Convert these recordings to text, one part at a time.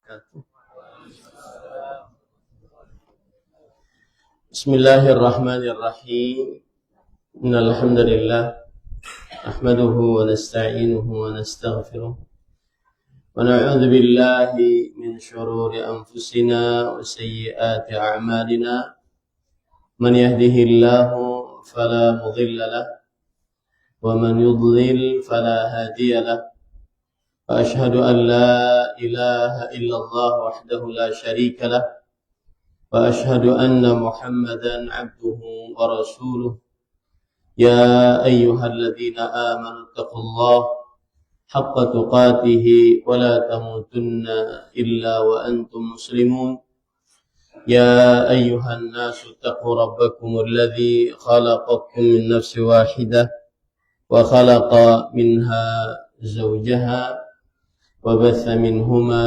wabarakatuh. Bismillahirrahmanirrahim. Innal hamdalillah nahmaduhu wa nasta'inuhu wa nastaghfiruh wa na'udzu billahi min shururi anfusina wa sayyiati a'malina. Man yahdihillahu fala mudilla lahu wa man yudlil fala hadiya lahu. وأشهد أن لا إله إلا الله وحده لا شريك له وأشهد أن محمدا عبده ورسوله. يا أيها الذين آمنوا اتقوا الله حق تقاته ولا تموتن إلا وأنتم مسلمون. يا أيها الناس اتقوا ربكم الذي خلقكم من نفس واحدة وخلق منها زوجها وبث منهما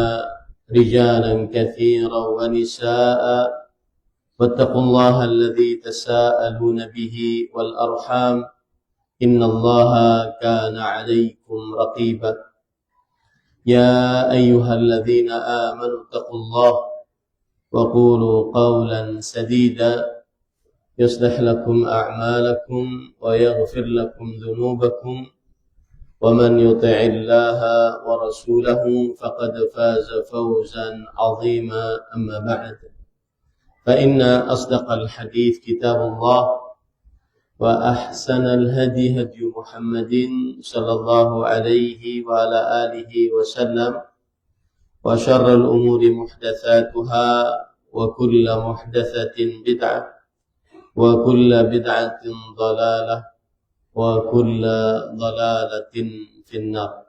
رجالا كثيرا ونساء واتقوا الله الذي تساءلون به والأرحام إن الله كان عليكم رقيبا. يا أيها الذين آمنوا اتقوا الله وقولوا قولا سديدا يصلح لكم أعمالكم ويغفر لكم ذنوبكم ومن يطع الله ورسوله فقد فاز فوزا عظيما. أما بعد فإن أصدق الحديث كتاب الله وأحسن الهدي هدي محمد صلى الله عليه وعلى آله وسلم وشر الأمور محدثاتها وكل محدثة بدعة وكل بدعة ضلالة wa kulla dhalalatin finnar.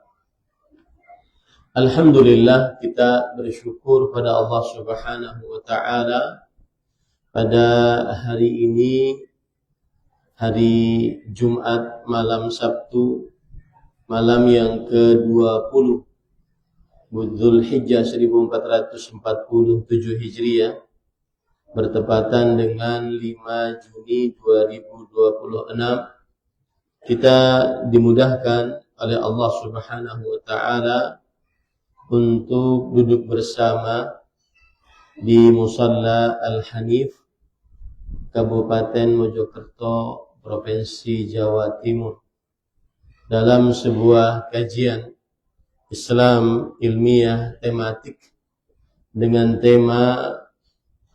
Alhamdulillah, kita bersyukur pada Allah Subhanahu wa taala pada hari ini, hari Jumat malam Sabtu, malam yang ke-20 Dzulhijjah 1447 Hijriah, bertepatan dengan 5 Juni 2026. Kita dimudahkan oleh Allah Subhanahu wa taala untuk duduk bersama di Musalla Al-Hanif, Kabupaten Mojokerto, Provinsi Jawa Timur, dalam sebuah kajian Islam ilmiah tematik dengan tema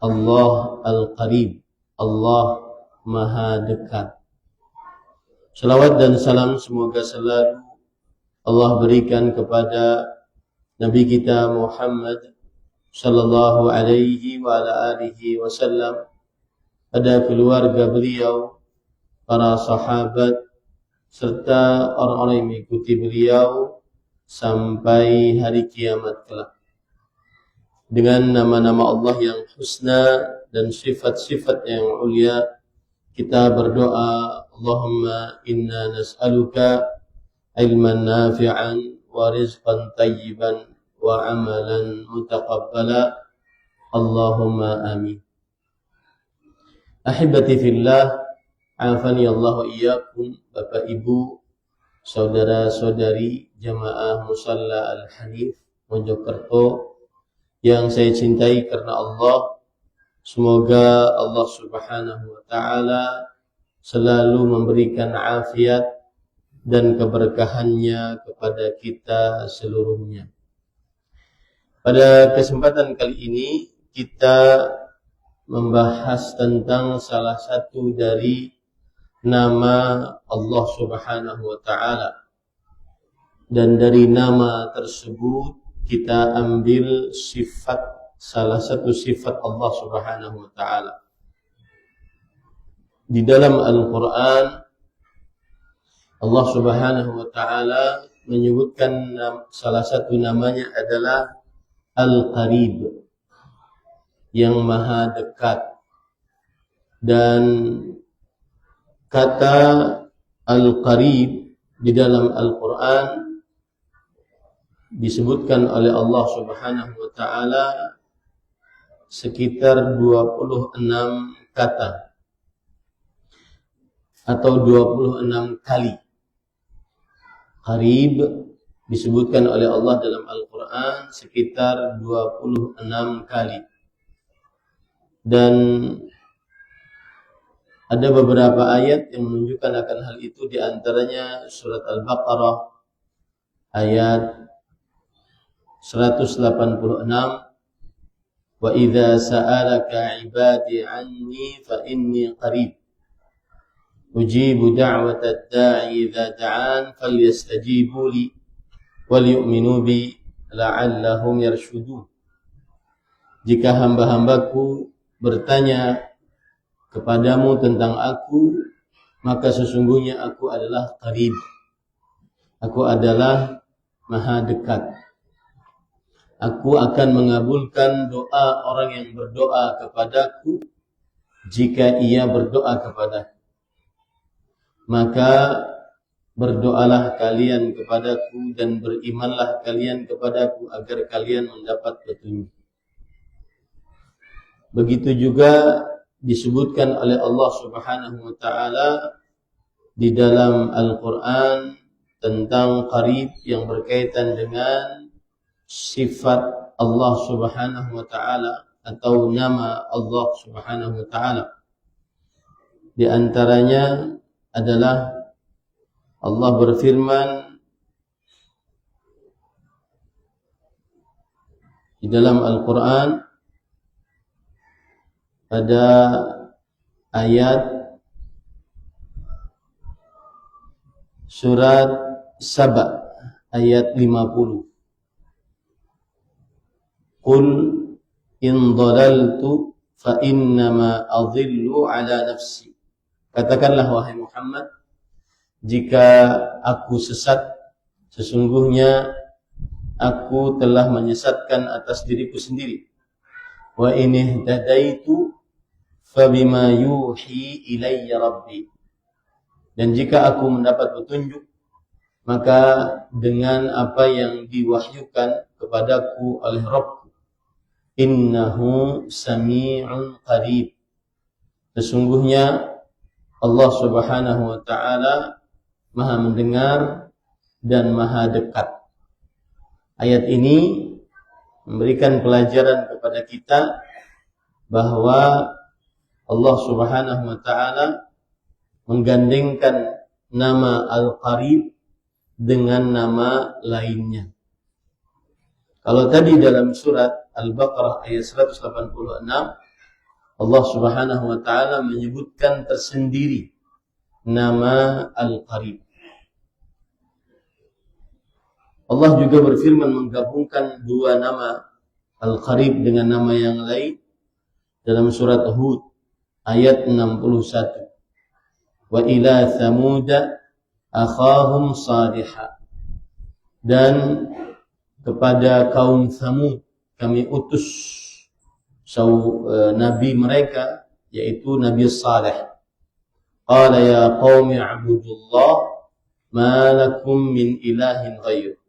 Allah Al-Qarib, Allah Maha Dekat. Salawat dan salam semoga selalu Allah berikan kepada Nabi kita Muhammad sallallahu alaihi wa ala alihi wasallam, pada keluarga beliau, para sahabat, serta orang-orang yang mengikuti beliau sampai hari kiamat kelak. Dengan nama-nama Allah yang husna dan sifat-sifat yang ulia, kita berdoa, Allahumma inna nas'aluka ilman nafi'an wa rizqan tayyiban wa amalan mutaqabbala. Allahumma amin. Ahibati fillah, afani Allah wa iyyakum, Bapak Ibu, saudara-saudari jamaah Musalla Al-Hanif Mojokerto yang saya cintai karena Allah. Semoga Allah Subhanahu wa taala selalu memberikan afiat dan keberkahannya kepada kita seluruhnya. Pada kesempatan kali ini kita membahas tentang salah satu dari nama Allah Subhanahu wa taala. Dan dari nama tersebut kita ambil salah satu sifat Allah Subhanahu wa taala. Di dalam Al-Quran, Allah Subhanahu wa taala menyebutkan salah satu namanya adalah Al-Qarib, yang maha dekat. Dan kata Al-Qarib di dalam Al-Quran disebutkan oleh Allah Subhanahu wa taala sekitar 26 kata atau 26 kali. Qarib disebutkan oleh Allah dalam Al-Quran sekitar 26 kali. Dan ada beberapa ayat yang menunjukkan akan hal itu, di antaranya surat Al-Baqarah ayat 186, wa idza sa'alaka 'ibadi 'anni fa inni qarib ujibu da'watad da'i idza da'an falyastajibu li wal yu'minu bi la'allahum yarshudun. Jika hamba-hambaku bertanya kepadamu tentang aku, maka sesungguhnya aku adalah qarib. Aku adalah maha dekat. Aku akan mengabulkan doa orang yang berdoa kepadaku jika ia berdoa kepadaku. Maka berdoalah kalian kepadaku dan berimanlah kalian kepadaku agar kalian mendapat petunjuk. Begitu juga disebutkan oleh Allah Subhanahu wa taala di dalam Al-Qur'an tentang qarib yang berkaitan dengan sifat Allah Subhanahu wa taala atau nama Allah Subhanahu wa taala. Di antaranya adalah Allah berfirman di dalam Al-Qur'an pada ayat surat Saba ayat 50. Qul in dhalaltu fa innama adhillu ala nafsi. Katakanlah wahai Muhammad, jika aku sesat, sesungguhnya aku telah menyesatkan atas diriku sendiri. Wa in ihtadaitu fa bima yuhi ilayya rabbi. Dan jika aku mendapat petunjuk, maka dengan apa yang diwahyukan kepadaku oleh Rabbku. Innahu sami'un qarib. Sesungguhnya Allah Subhanahu wa taala Maha mendengar dan Maha dekat. Ayat ini memberikan pelajaran kepada kita bahwa Allah Subhanahu wa taala menggandengkan nama Al-Qarib dengan nama lainnya. Kalau tadi dalam surat Al-Baqarah ayat 186 Allah Subhanahu wa taala menyebutkan tersendiri nama Al-Qarib. Allah juga berfirman menggabungkan dua nama Al-Qarib dengan nama yang lain dalam surat Hud ayat 61. Wa ila Thamuda akhahum salihah. Dan kepada kaum Thamud kami utus nabi mereka, yaitu Nabi Saleh. Qala ya qaumi a'budullah ma lakum min ilahin ghairuh.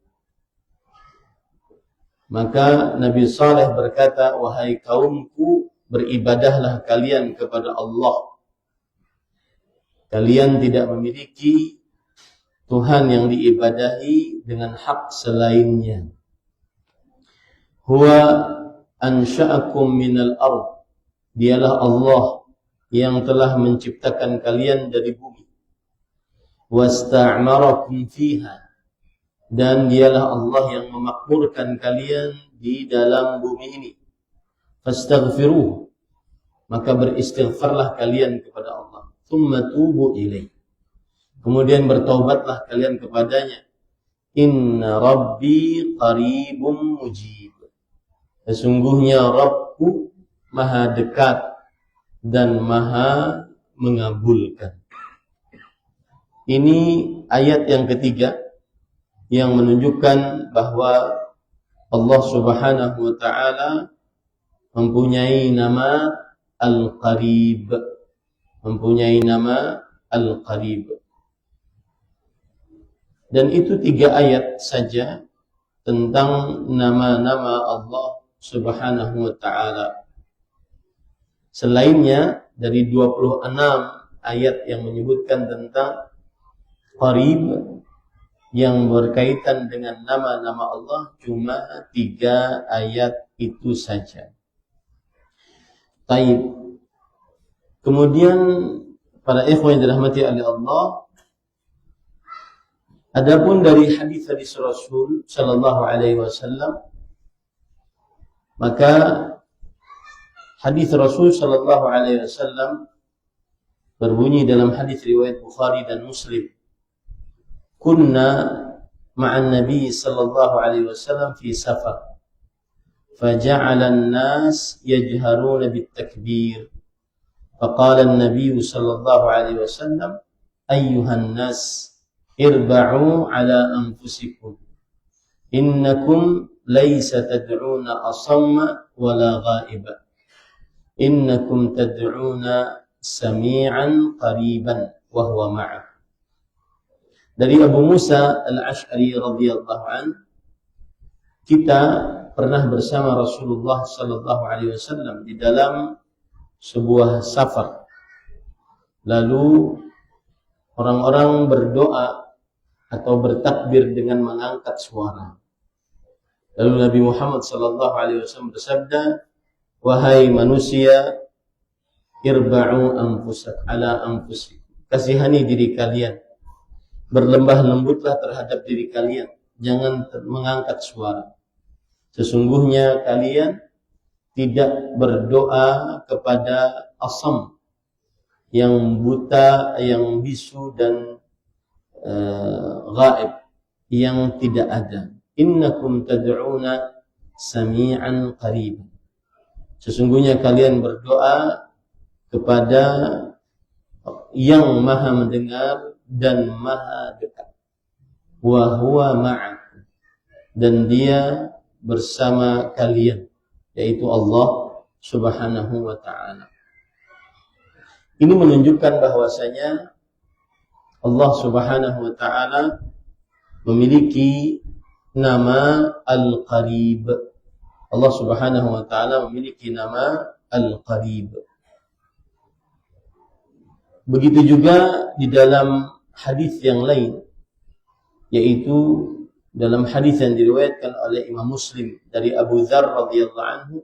Maka Nabi Saleh berkata, wahai kaumku, beribadahlah kalian kepada Allah. Kalian tidak memiliki Tuhan yang diibadahi dengan hak selainnya. Huwa ansha'akum minal ard. Dialah Allah yang telah menciptakan kalian dari bumi. Wasta'marakum fiha. Dan dialah Allah yang memakmurkan kalian di dalam bumi ini. Fastaghfiruh. Maka beristighfarlah kalian kepada Allah. Tsumma tubu ilaih. Kemudian bertaubatlah kalian kepadanya. Inna rabbi qaribum mujib. Sesungguhnya Rabbku maha dekat dan maha mengabulkan. Ini ayat yang ketiga yang menunjukkan bahwa Allah Subhanahu wa taala mempunyai nama Al-Qarib. Mempunyai nama Al-Qarib. Dan itu 3 ayat saja tentang nama-nama Allah Subhanahu wa taala. Selainnya dari 26 ayat yang menyebutkan tentang Qarib, yang berkaitan dengan nama-nama Allah cuma 3 ayat itu saja. Taib. Kemudian para ikhwan yang dirahmati oleh Allah, adapun dari hadis-hadis Rasul sallallahu alaihi wasallam, maka hadis Rasul sallallahu alaihi wasallam berbunyi dalam hadis riwayat Bukhari dan Muslim, kunna ma'an Nabi sallallahu alaihi wasallam fi safar faja'ala an-nas yajharuna bit-takbir faqala an-nabiy sallallahu alaihi wasallam ayyuhan nas irba'u ala anfusikum innakum laysa tad'una asamma wala ghaiba innakum tad'una sami'an qariban wa huwa ma'akum. Dari Abu Musa Al-Asy'ari radhiyallahu an, kita pernah bersama Rasulullah sallallahu alaihi wasallam di dalam sebuah safar. Lalu orang-orang berdoa atau bertakbir dengan mengangkat suara. Lalu Nabi Muhammad sallallahu alaihi wasallam bersabda, "Wahai manusia, irba'u anfusak ala anfusikum." Kasihani diri kalian. Berlembah lembutlah terhadap diri kalian. Jangan mengangkat suara. Sesungguhnya kalian tidak berdoa kepada asam, yang buta, yang bisu dan ghaib, yang tidak ada. Innakum tad'una sami'an qarib. Sesungguhnya kalian berdoa kepada yang maha mendengar dan maha dekat. Wa huwa ma'akum, dan dia bersama kalian, yaitu Allah subhanahu wa ta'ala. Ini menunjukkan bahwasanya Allah subhanahu wa ta'ala memiliki nama Al-Qarib. Allah subhanahu wa ta'ala memiliki nama Al-Qarib. Begitu juga di dalam hadis yang lain, yaitu dalam hadis yang diriwayatkan oleh Imam Muslim dari Abu Dzar radhiyallahu anhu,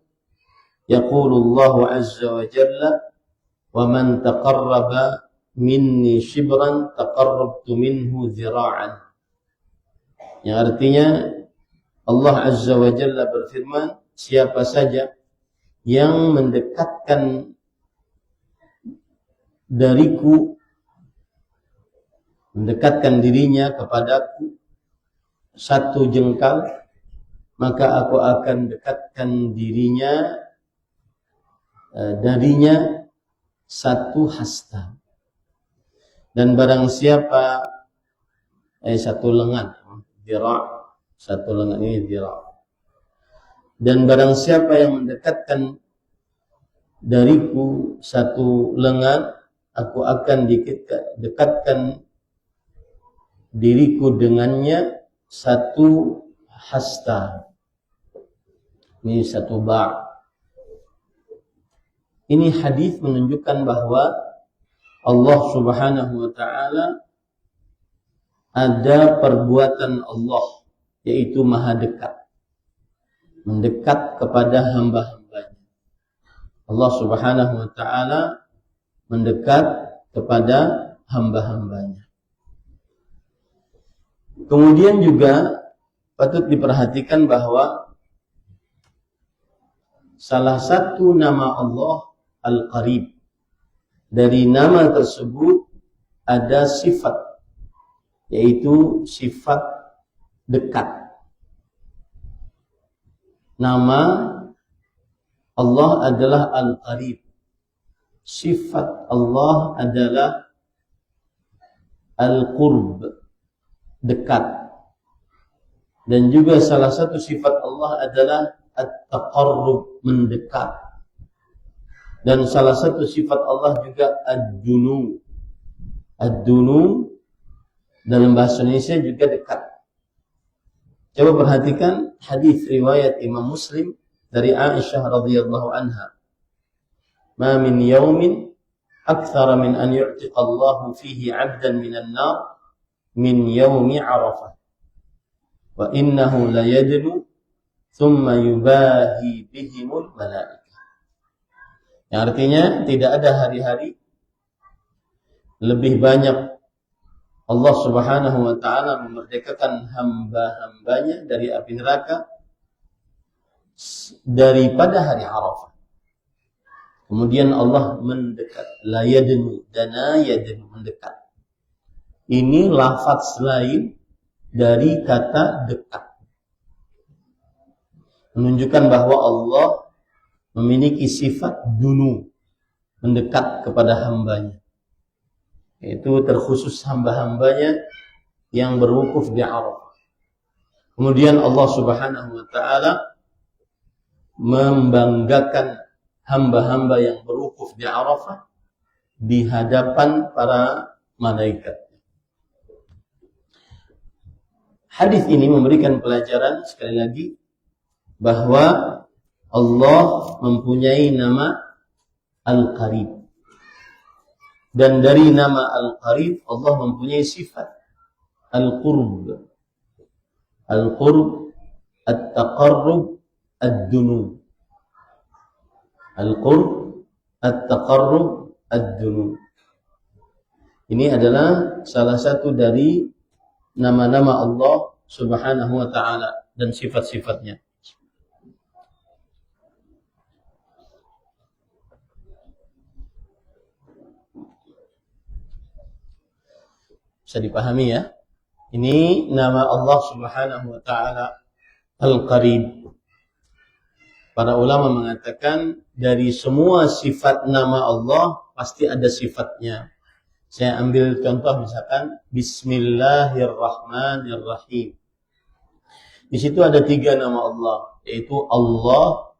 yaqulu Allah azza wa jalla, "Wa man taqarraba minni shibran taqarrabtu minhu dhira'an." Yang artinya Allah azza wa jalla berfirman, siapa saja yang mendekatkan dariku, mendekatkan dirinya kepadaku 1 jengkal, maka aku akan dekatkan dirinya darinya 1 hasta. Dan barang siapa 1 lengan, dira', 1 lengan ini dira'. Dan barang siapa yang mendekatkan dariku 1 lengan, aku akan dekatkan diriku dengannya 1 hasta. Ini 1 ba'. Ini hadis menunjukkan bahwa Allah subhanahu wa ta'ala ada perbuatan Allah, yaitu maha dekat, mendekat kepada hamba-hambanya. Allah subhanahu wa ta'ala mendekat kepada hamba-hambanya. Kemudian juga patut diperhatikan bahwa salah satu nama Allah Al-Qarib, dari nama tersebut ada sifat, yaitu sifat dekat. Nama Allah adalah Al-Qarib. Sifat Allah adalah Al-Qurb, dekat. Dan juga salah satu sifat Allah adalah At-Taqarrub, mendekat. Dan salah satu sifat Allah juga Ad-Dunu. Ad-Dunu dalam bahasa Indonesia juga dekat. Coba perhatikan hadis riwayat Imam Muslim dari Aisyah radhiyallahu anha. Ma min yawmin akthara min an yu'tiqa Allahu fihi 'abdan minan nar min yawmi Arafah. wa innahu la yadnu thumma yubahi bihimul malaikah. Yang artinya tidak ada hari-hari lebih banyak Allah Subhanahu wa taala memerdekakan hamba-hambanya dari api neraka daripada hari Arafah. Kemudian Allah mendekat, la yadnu, dana yadnu, mendekat. Ini lafaz lain dari kata dekat, menunjukkan bahwa Allah memiliki sifat dunu, mendekat kepada hambanya. Itu terkhusus hamba-hambanya yang berwukuf di Arafah. Kemudian Allah Subhanahu wa taala membanggakan hamba-hamba yang berwukuf di Arafah di hadapan para malaikat. Hadis ini memberikan pelajaran sekali lagi bahwa Allah mempunyai nama Al-Qarib. Dan dari nama Al-Qarib Allah mempunyai sifat Al-Qurb. Al-Qurb, At-Taqarrub, Ad-Dunu. Al-Qurb, At-Taqarrub, Ad-Dunu. Ini adalah salah satu dari nama-nama Allah Subhanahu wa taala dan sifat-sifatnya. Bisa dipahami ya? Ini nama Allah Subhanahu wa taala Al-Qarib. Para ulama mengatakan dari semua sifat nama Allah pasti ada sifatnya. Saya ambil contoh misalkan Bismillahirrahmanirrahim. Di situ ada 3 nama Allah, yaitu Allah,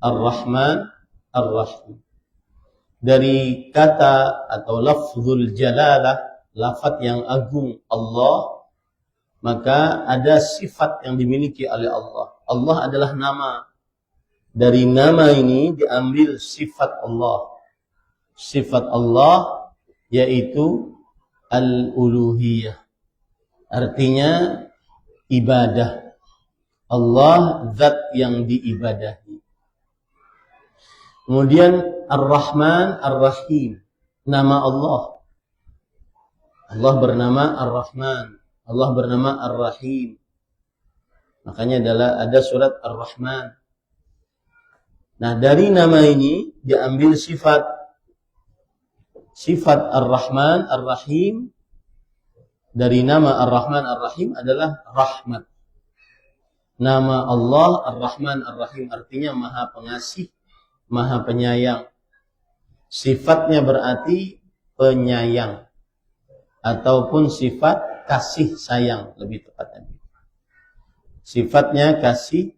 Ar-Rahman, Ar-Rahim. Dari kata atau lafzul jalalah, lafaz yang agung Allah, maka ada sifat yang dimiliki oleh Allah. Allah adalah nama. Dari nama ini diambil sifat Allah. Sifat Allah yaitu al-uluhiyah. Artinya ibadah. Allah zat yang diibadahi. Kemudian Ar-Rahman, Ar-Rahim, nama Allah. Allah bernama Ar-Rahman, Allah bernama Ar-Rahim. Makanya ada surat Ar-Rahman. Nah, dari nama ini diambil sifat Ar-Rahman, Ar-Rahim. Dari nama Ar-Rahman, Ar-Rahim adalah rahmat. Nama Allah Ar-Rahman, Ar-Rahim artinya Maha Pengasih, Maha Penyayang. Sifatnya berarti penyayang ataupun sifat kasih sayang, lebih tepatnya. Sifatnya kasih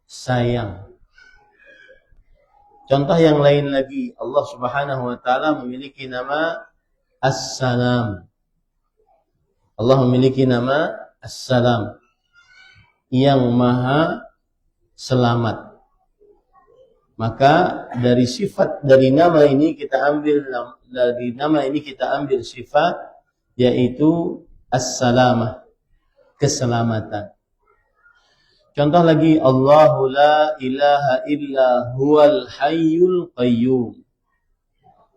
sayang. Contoh yang lain lagi, Allah Subhanahu wa taala memiliki nama As-Salam. Allah memiliki nama As-Salam, yang Maha Selamat. Maka dari nama ini kita ambil sifat, yaitu As-Salamah, keselamatan. Contoh lagi, Allahu la ilaha illa huwal hayyul qayyum.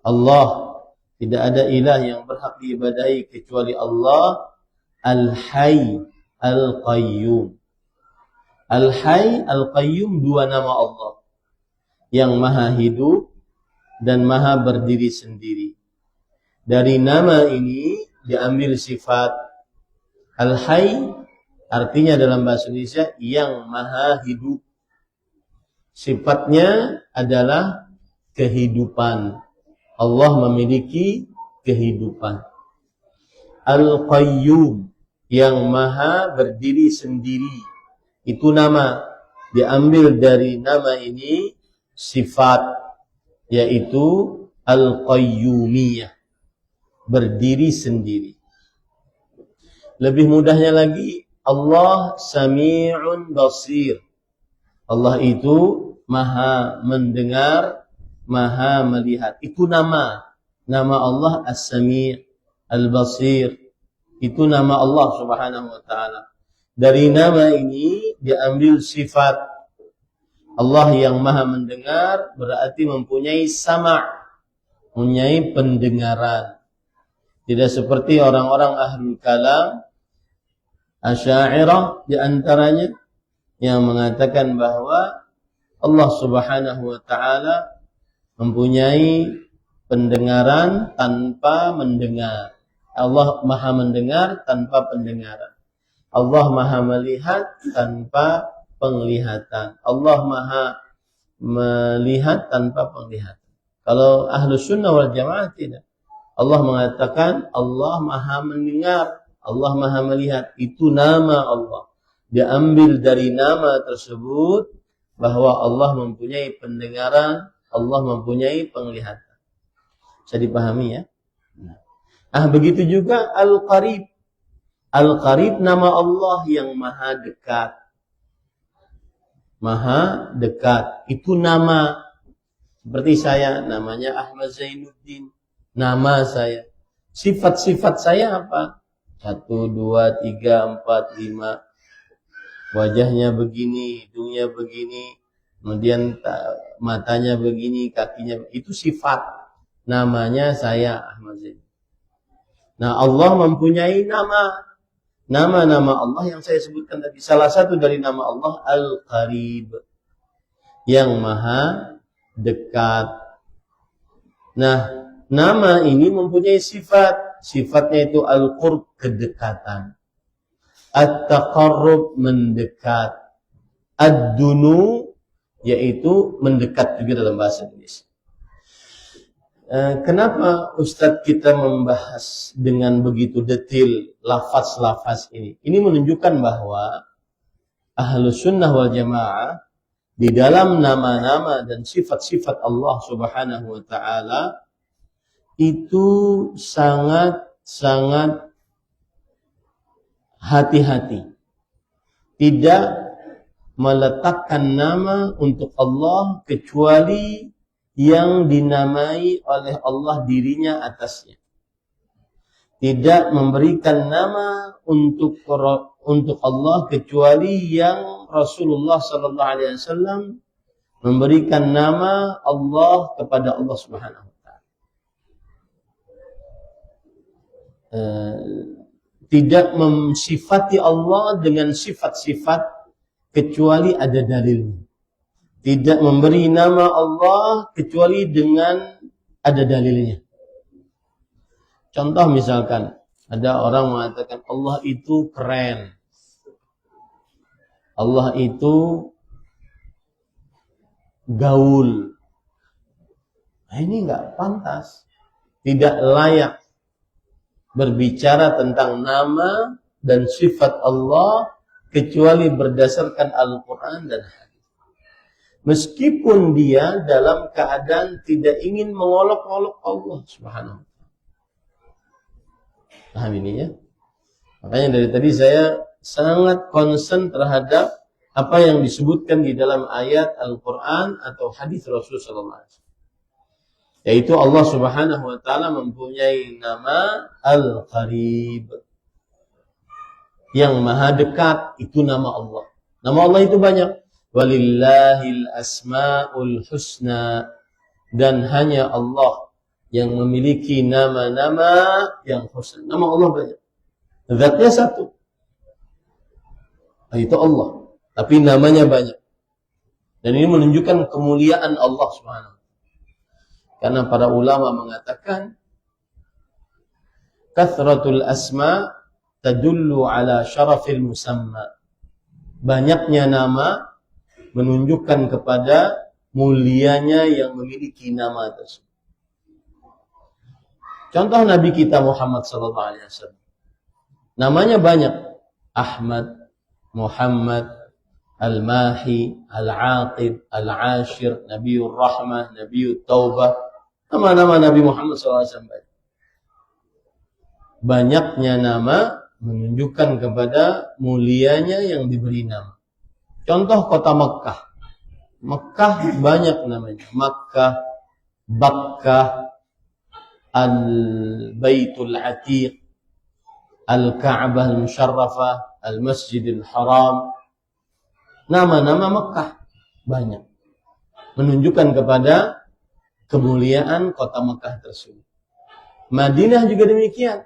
Allah, tidak ada ilah yang berhak diibadahi kecuali Allah, Al-Hayy, Al-Qayyum. Al-Hayy, Al-Qayyum, 2 nama Allah, yang maha hidup dan maha berdiri sendiri. Dari nama ini diambil sifat Al-Hayy, artinya dalam bahasa Indonesia yang maha hidup. Sifatnya adalah kehidupan. Allah memiliki kehidupan. Al-Qayyum, yang maha berdiri sendiri. Itu nama. Diambil dari nama ini sifat, yaitu Al-Qayyumiyah, berdiri sendiri. Lebih mudahnya lagi, Allah Sami'un Basir. Allah itu maha mendengar, maha melihat. Itu nama Allah As-Sami' Al-Basir. Itu nama Allah Subhanahu wa taala. Dari nama ini diambil sifat. Allah yang maha mendengar berarti mempunyai sama', mempunyai pendengaran. Tidak seperti orang-orang ahlul kalam, Asy'ariyah di antaranya yang mengatakan bahwa Allah Subhanahu wa taala mempunyai pendengaran tanpa mendengar. Allah maha mendengar tanpa pendengaran. Allah maha melihat tanpa penglihatan. Allah maha melihat tanpa penglihatan. Kalau Ahlus Sunnah wal Jamaah tidak. Allah mengatakan Allah maha mendengar, Allah maha melihat. Itu nama Allah. Diambil dari nama tersebut bahwa Allah mempunyai pendengaran, Allah mempunyai penglihatan. Bisa dipahami ya? Begitu juga Al-Qarib. Al-Qarib nama Allah yang maha dekat. Maha dekat. Itu nama. Seperti saya, namanya Ahmad Zainuddin. Nama saya. Sifat-sifat saya apa? 1, 2, 3, 4, 5. Wajahnya begini, hidungnya begini. Kemudian matanya begini, kakinya. Itu sifat. Namanya saya Ahmad Zainuddin. Nah, Allah mempunyai nama. Nama-nama Allah yang saya sebutkan tadi. Salah satu dari nama Allah Al-Qarib. Yang maha dekat. Nah, nama ini mempunyai sifat. Sifatnya itu Al-Qurb, kedekatan. At-Taqarrub, mendekat. Ad-Dunu, yaitu mendekat juga dalam bahasa Indonesia. Kenapa Ustadz kita membahas dengan begitu detail lafaz-lafaz ini? Ini menunjukkan bahwa Ahlus Sunnah wal Jamaah di dalam nama-nama dan sifat-sifat Allah Subhanahu wa taala itu sangat-sangat hati-hati. Tidak meletakkan nama untuk Allah kecuali yang dinamai oleh Allah dirinya atasnya. Tidak memberikan nama untuk Allah kecuali yang Rasulullah sallallahu alaihi wasallam memberikan nama Allah kepada Allah Subhanahu wa taala. Tidak mensifati Allah dengan sifat-sifat kecuali ada dalilnya. Tidak memberi nama Allah kecuali dengan ada dalilnya. Contoh misalkan, ada orang mengatakan Allah itu keren. Allah itu gaul. Nah, ini enggak pantas. Tidak layak berbicara tentang nama dan sifat Allah kecuali berdasarkan Al-Quran dan hadis. Meskipun dia dalam keadaan tidak ingin mengolok-olok Allah Subhanahu wa taala. Paham ini ya? Makanya dari tadi saya sangat concern terhadap apa yang disebutkan di dalam ayat Al-Quran atau hadis Rasulullah SAW. Yaitu Allah Subhanahu wa taala mempunyai nama Al-Qarib. Yang maha dekat, itu nama Allah. Nama Allah itu banyak. Walillahil asma'ul husna. Dan hanya Allah yang memiliki nama-nama yang husna. Nama Allah banyak. Zatnya satu. Itu Allah. Tapi namanya banyak. Dan ini menunjukkan kemuliaan Allah Subhanahu. Karena para ulama mengatakan kathratul asma tadullu ala syarafil musamma. Banyaknya nama menunjukkan kepada mulianya yang memiliki nama tersebut. Contoh Nabi kita Muhammad sallallahu alaihi wasallam. Namanya banyak. Ahmad, Muhammad, Al-Mahi, Al-Aqib, Al-Ashir, Nabiul Rahmah, Nabiul Taubah. Nama-nama Nabi Muhammad SAW. Banyaknya nama menunjukkan kepada mulianya yang diberi nama. Contoh kota Makkah. Makkah banyak namanya. Makkah, Bakkah, Al-Baitul Atiq, Al-Ka'bah Al-Musharrafah. Al-Masjidil Haram. Nama-nama Mekah banyak. Menunjukkan kepada kemuliaan kota Mekah tersebut. Madinah juga demikian.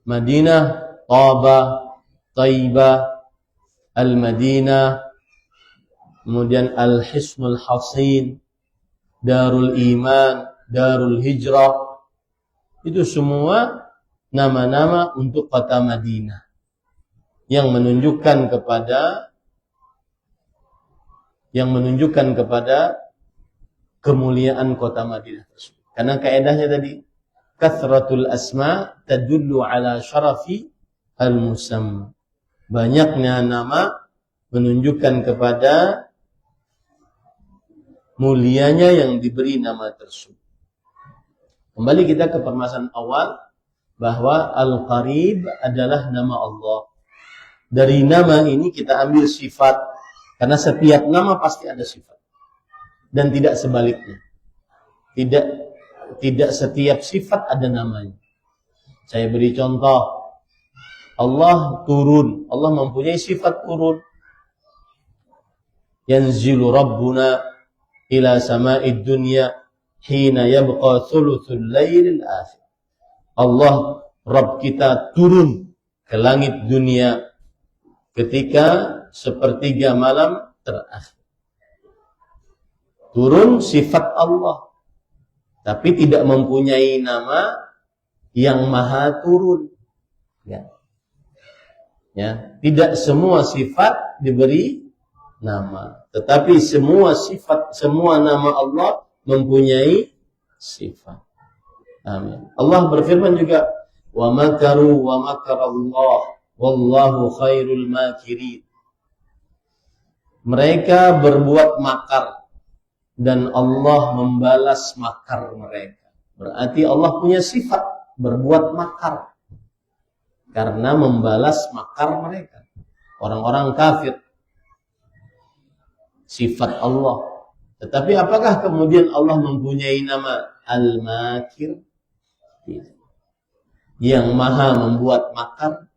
Madinah, Thabah, Taibah, Al-Madinah, kemudian Al-Hisnul Hasin, Darul Iman, Darul Hijrah. Itu semua nama-nama untuk kota Madinah yang menunjukkan kepada kemuliaan kota Madinah tersebut. Karena kaedahnya tadi, kathratul asma tadullu ala syarafi al-musamma. Banyaknya nama menunjukkan kepada mulianya yang diberi nama tersebut. Kembali kita ke permasalahan awal, bahwa Al-Qarib adalah nama Allah. Dari nama ini kita ambil sifat, karena setiap nama pasti ada sifat. Dan tidak sebaliknya. Tidak setiap sifat ada namanya. Saya beri contoh. Allah turun. Allah mempunyai sifat turun. Yanzilu Rabbuna ila sama'id dunya hina yabqa thuluthul lailil akhir. Allah, Rabb kita turun ke langit dunia ketika sepertiga malam terakhir. Turun sifat Allah, tapi tidak mempunyai nama yang maha turun. Ya. Tidak semua sifat diberi nama, tetapi semua nama Allah mempunyai sifat. Amin. Allah berfirman juga, wa makaru wa makarallah wallahu khairul makirin. Mereka berbuat makar dan Allah membalas makar mereka. Berarti Allah punya sifat berbuat makar karena membalas makar mereka. Orang-orang kafir, sifat Allah. Tetapi apakah kemudian Allah mempunyai nama Al-Makir? Yang maha membuat makar?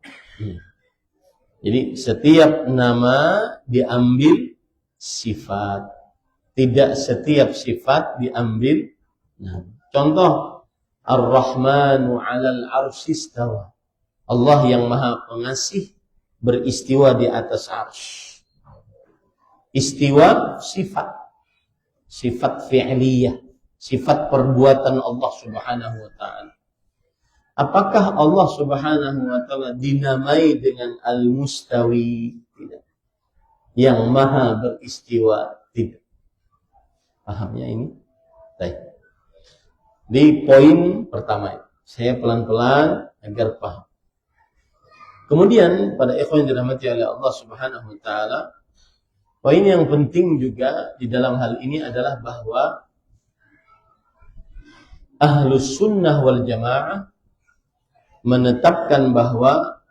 Jadi setiap nama diambil sifat. Tidak setiap sifat diambil nama. Contoh, Ar-Rahmanu 'alal 'arsy istawa. Allah yang maha pengasih beristiwa di atas arsy. Istiwa sifat. Sifat fi'liyah. Sifat perbuatan Allah subhanahu wa ta'ala. Apakah Allah subhanahu wa ta'ala dinamai dengan Al-Mustawi? Tidak. Yang maha beristiwa? Tidak. Pahamnya ini? Baik. Di poin pertama, saya pelan-pelan agar paham. Kemudian pada ikhwan yang dirahmati oleh Allah subhanahu wa ta'ala, poin yang penting juga di dalam hal ini adalah bahwa Ahlus Sunnah wal Jamaah menetapkan bahwa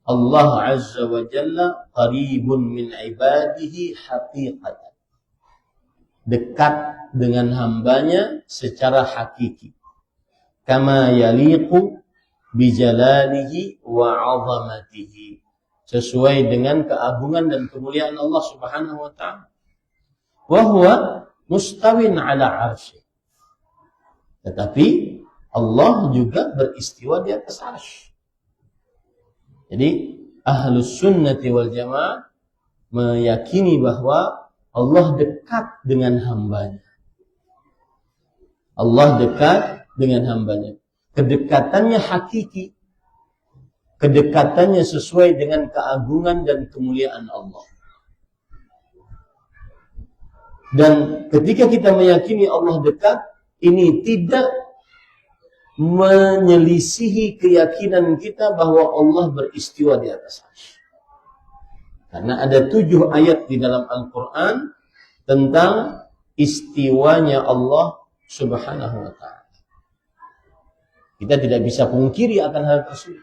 Allah Azza wa Jalla qaribun min ibadihi haqiqatan. Dekat dengan hambanya secara hakiki. Kama yaliqu bijalalihi wa 'azamatihi. Sesuai dengan keagungan dan kemuliaan Allah Subhanahu wa ta'ala. Wa huwa mustawin 'ala 'arsy. Tetapi Allah juga beristiwa di atas arsy. Jadi Ahlus Sunnati wal Jamaah meyakini bahwa Allah dekat dengan hambanya. Allah dekat dengan hambanya. Kedekatannya hakiki. Kedekatannya sesuai dengan keagungan dan kemuliaan Allah. Dan ketika kita meyakini Allah dekat, ini tidak menyelisihi keyakinan kita bahwa Allah beristiwa di atas arsy. Karena ada 7 ayat di dalam Al-Quran tentang istiwanya Allah subhanahu wa ta'ala. Kita tidak bisa pungkiri akan hal tersebut.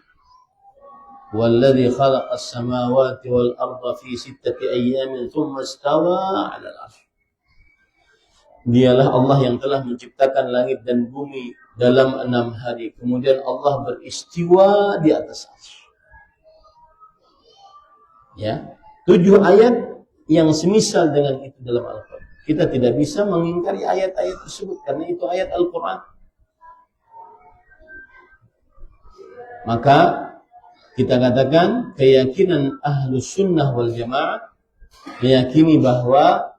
Walladzi khalaqas samawati wal arda fi 6 ayyamin tsumma istawa 'alal 'arsy. Dialah Allah yang telah menciptakan langit dan bumi dalam 6 hari. Kemudian Allah beristiwa di atas arsy. Ya, 7 ayat yang semisal dengan itu dalam Al-Quran. Kita tidak bisa mengingkari ayat-ayat tersebut karena itu ayat Al-Quran. Maka kita katakan keyakinan Ahlus Sunnah wal Jamaah meyakini bahwa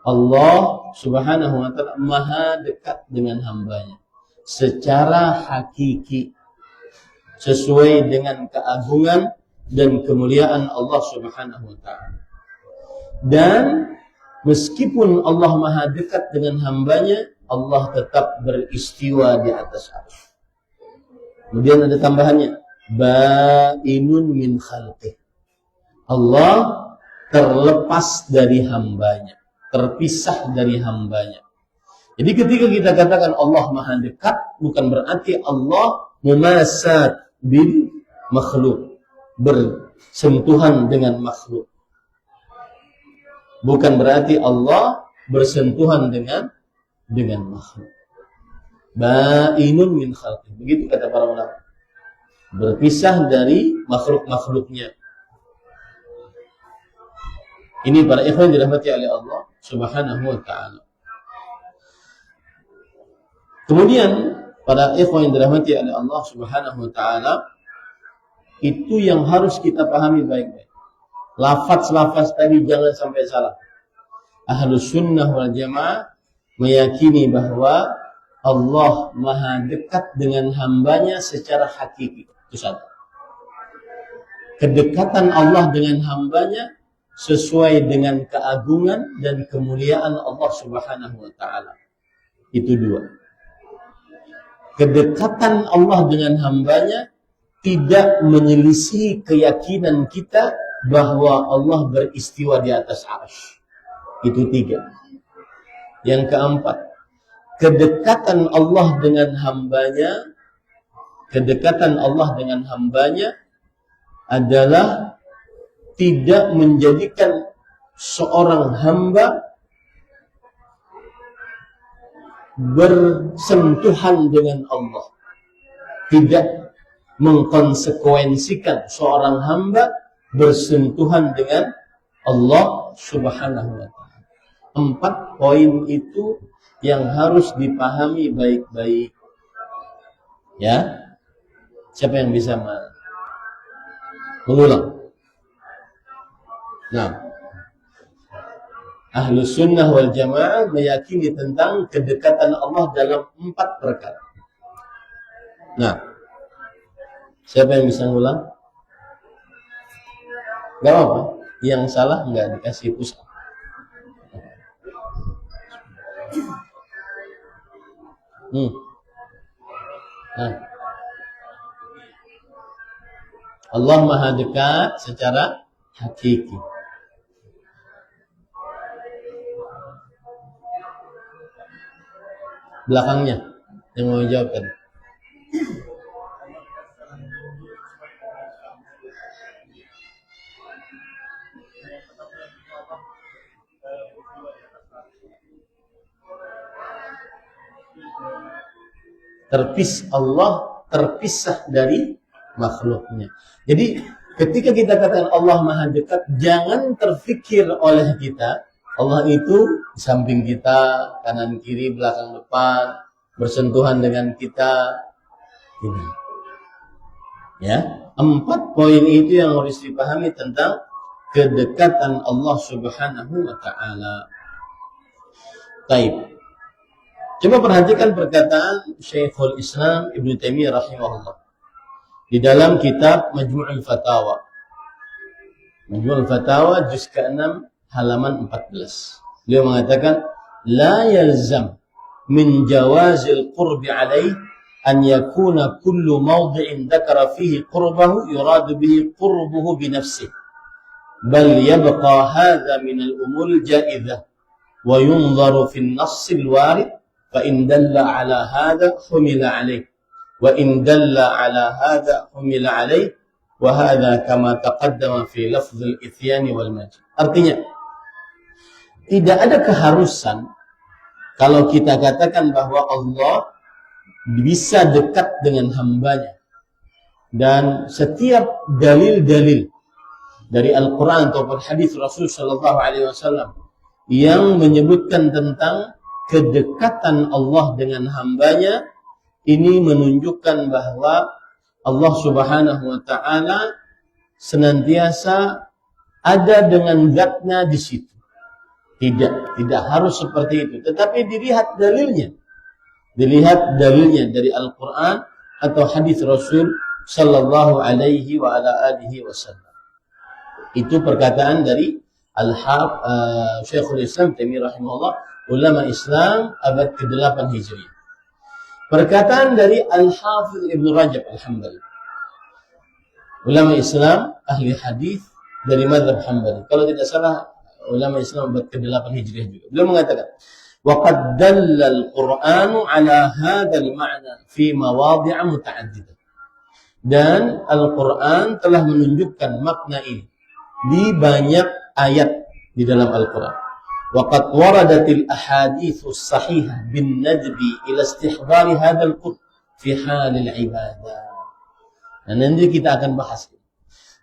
Allah Subhanahu wa ta'ala maha dekat dengan hambanya secara hakiki, sesuai dengan keagungan dan kemuliaan Allah Subhanahu wa ta'ala. Dan meskipun Allah maha dekat dengan hambanya, Allah tetap beristiwa di atas arsy. Kemudian ada tambahannya, ba'inun min khalqih. Allah terlepas dari hambanya, terpisah dari hambanya. Jadi ketika kita katakan Allah maha dekat, bukan berarti Allah mumasat bil makhluk, bersentuhan dengan makhluk. Bukan berarti Allah bersentuhan dengan makhluk. Ba'inun min khalqih. Begitu kata para ulama. Berpisah dari makhluk-makhluknya. Ini para ikhwan dirahmati oleh Allah Subhanahu wa ta'ala. Kemudian para ikhwan yang dirahmati oleh Allah Subhanahu wa ta'ala, itu yang harus kita pahami baik-baik. Lafaz-lafaz tadi jangan sampai salah. Ahlus Sunnah wal Jamaah meyakini bahwa Allah maha dekat dengan hambanya secara hakiki. Itu satu. Kedekatan Allah dengan hambanya sesuai dengan keagungan dan kemuliaan Allah Subhanahu wa ta'ala. Itu 2. Kedekatan Allah dengan hambanya tidak menyelisih keyakinan kita bahwa Allah beristiwa di atas arsy. Itu 3. Yang keempat, kedekatan Allah dengan hambanya adalah tidak menjadikan seorang hamba bersentuhan dengan Allah. Tidak mengkonsekuensikan seorang hamba bersentuhan dengan Allah Subhanahu wa ta'ala. 4 poin itu yang harus dipahami baik-baik. Ya. Siapa yang bisa mengulang? Nah, Ahlus Sunnah wal Jamaah meyakini tentang kedekatan Allah dalam 4 perkara. Nah, siapa yang bisa mengulang? Gak apa-apa. Yang salah nggak dikasih pusat. Nah. Allah maha dekat secara hakiki. Belakangnya yang mau jawabkan. Allah terpisah dari makhluknya. Jadi ketika kita katakan Allah maha dekat, jangan terfikir oleh kita Allah itu di samping kita, kanan kiri, belakang depan, bersentuhan dengan kita. Ini. Ya, 4 poin itu yang harus dipahami tentang kedekatan Allah Subhanahu wa ta'ala. Baik. Coba perhatikan perkataan Syekhul Islam Ibnu Taimiyah rahimahullah di dalam kitab Majmu'ul Fatawa. Majmu'ul Fatawa juz ke-6 halaman 14. Beliau mengatakan la yalzam min jawazil qurbi alaih an yakuna kullu mawdi'in dzakara fihi qurbahu yuradu bihi qurbuhu bi nafsihi bal yabqa hadha min al-umur al-ja'idah wa yunzaru fi an-nass al-warid fa in dalla ala hadha humila alaih wa in dalla ala hadha humila alaih wa hadha kama taqaddama fi lafz al-ithyan wal majid. Artinya tidak ada keharusan kalau kita katakan bahwa Allah bisa dekat dengan hambanya. Dan setiap dalil-dalil dari Al-Quran ataupun hadis Rasul Shallallahu Alaihi Wasallam yang menyebutkan tentang kedekatan Allah dengan hambanya, ini menunjukkan bahwa Allah Subhanahu Wa Taala senantiasa ada dengan zatnya di situ. Tidak harus seperti itu, tetapi dilihat dalilnya dari Al-Quran atau hadis Rasul Sallallahu Alaihi wa ala alihi Wasallam. Itu perkataan dari Syekhul Islam Taimiyah rahimahullah, ulama Islam abad ke-8 Hijriah. Perkataan dari Al-Hafidh Ibn Rajab Al-Hambali, ulama Islam ahli hadis dari mazhab Hambali. Kalau tidak salah ulama Islam abad ke-8 Hijriah juga. Beliau mengatakan, وَقَدْ دَلَّ الْقُرْآنُ عَلَى هَذَا الْمَعْنَى فِي مَوَاضِعَ مُتَعَدِّدَةٍ. Dan Al-Quran telah menunjukkan makna ini di banyak ayat di dalam Al-Quran. وَقَدْ وَرَدَتِ الْأَحَادِيثُ الصَّحِيحَةُ بِالنَّدْبِ إِلَى اسْتِحْضَارِ هَذَا الْقُرْءِ فِي حَالِ الْعِبَادَةِ. Dan nanti kita akan bahas.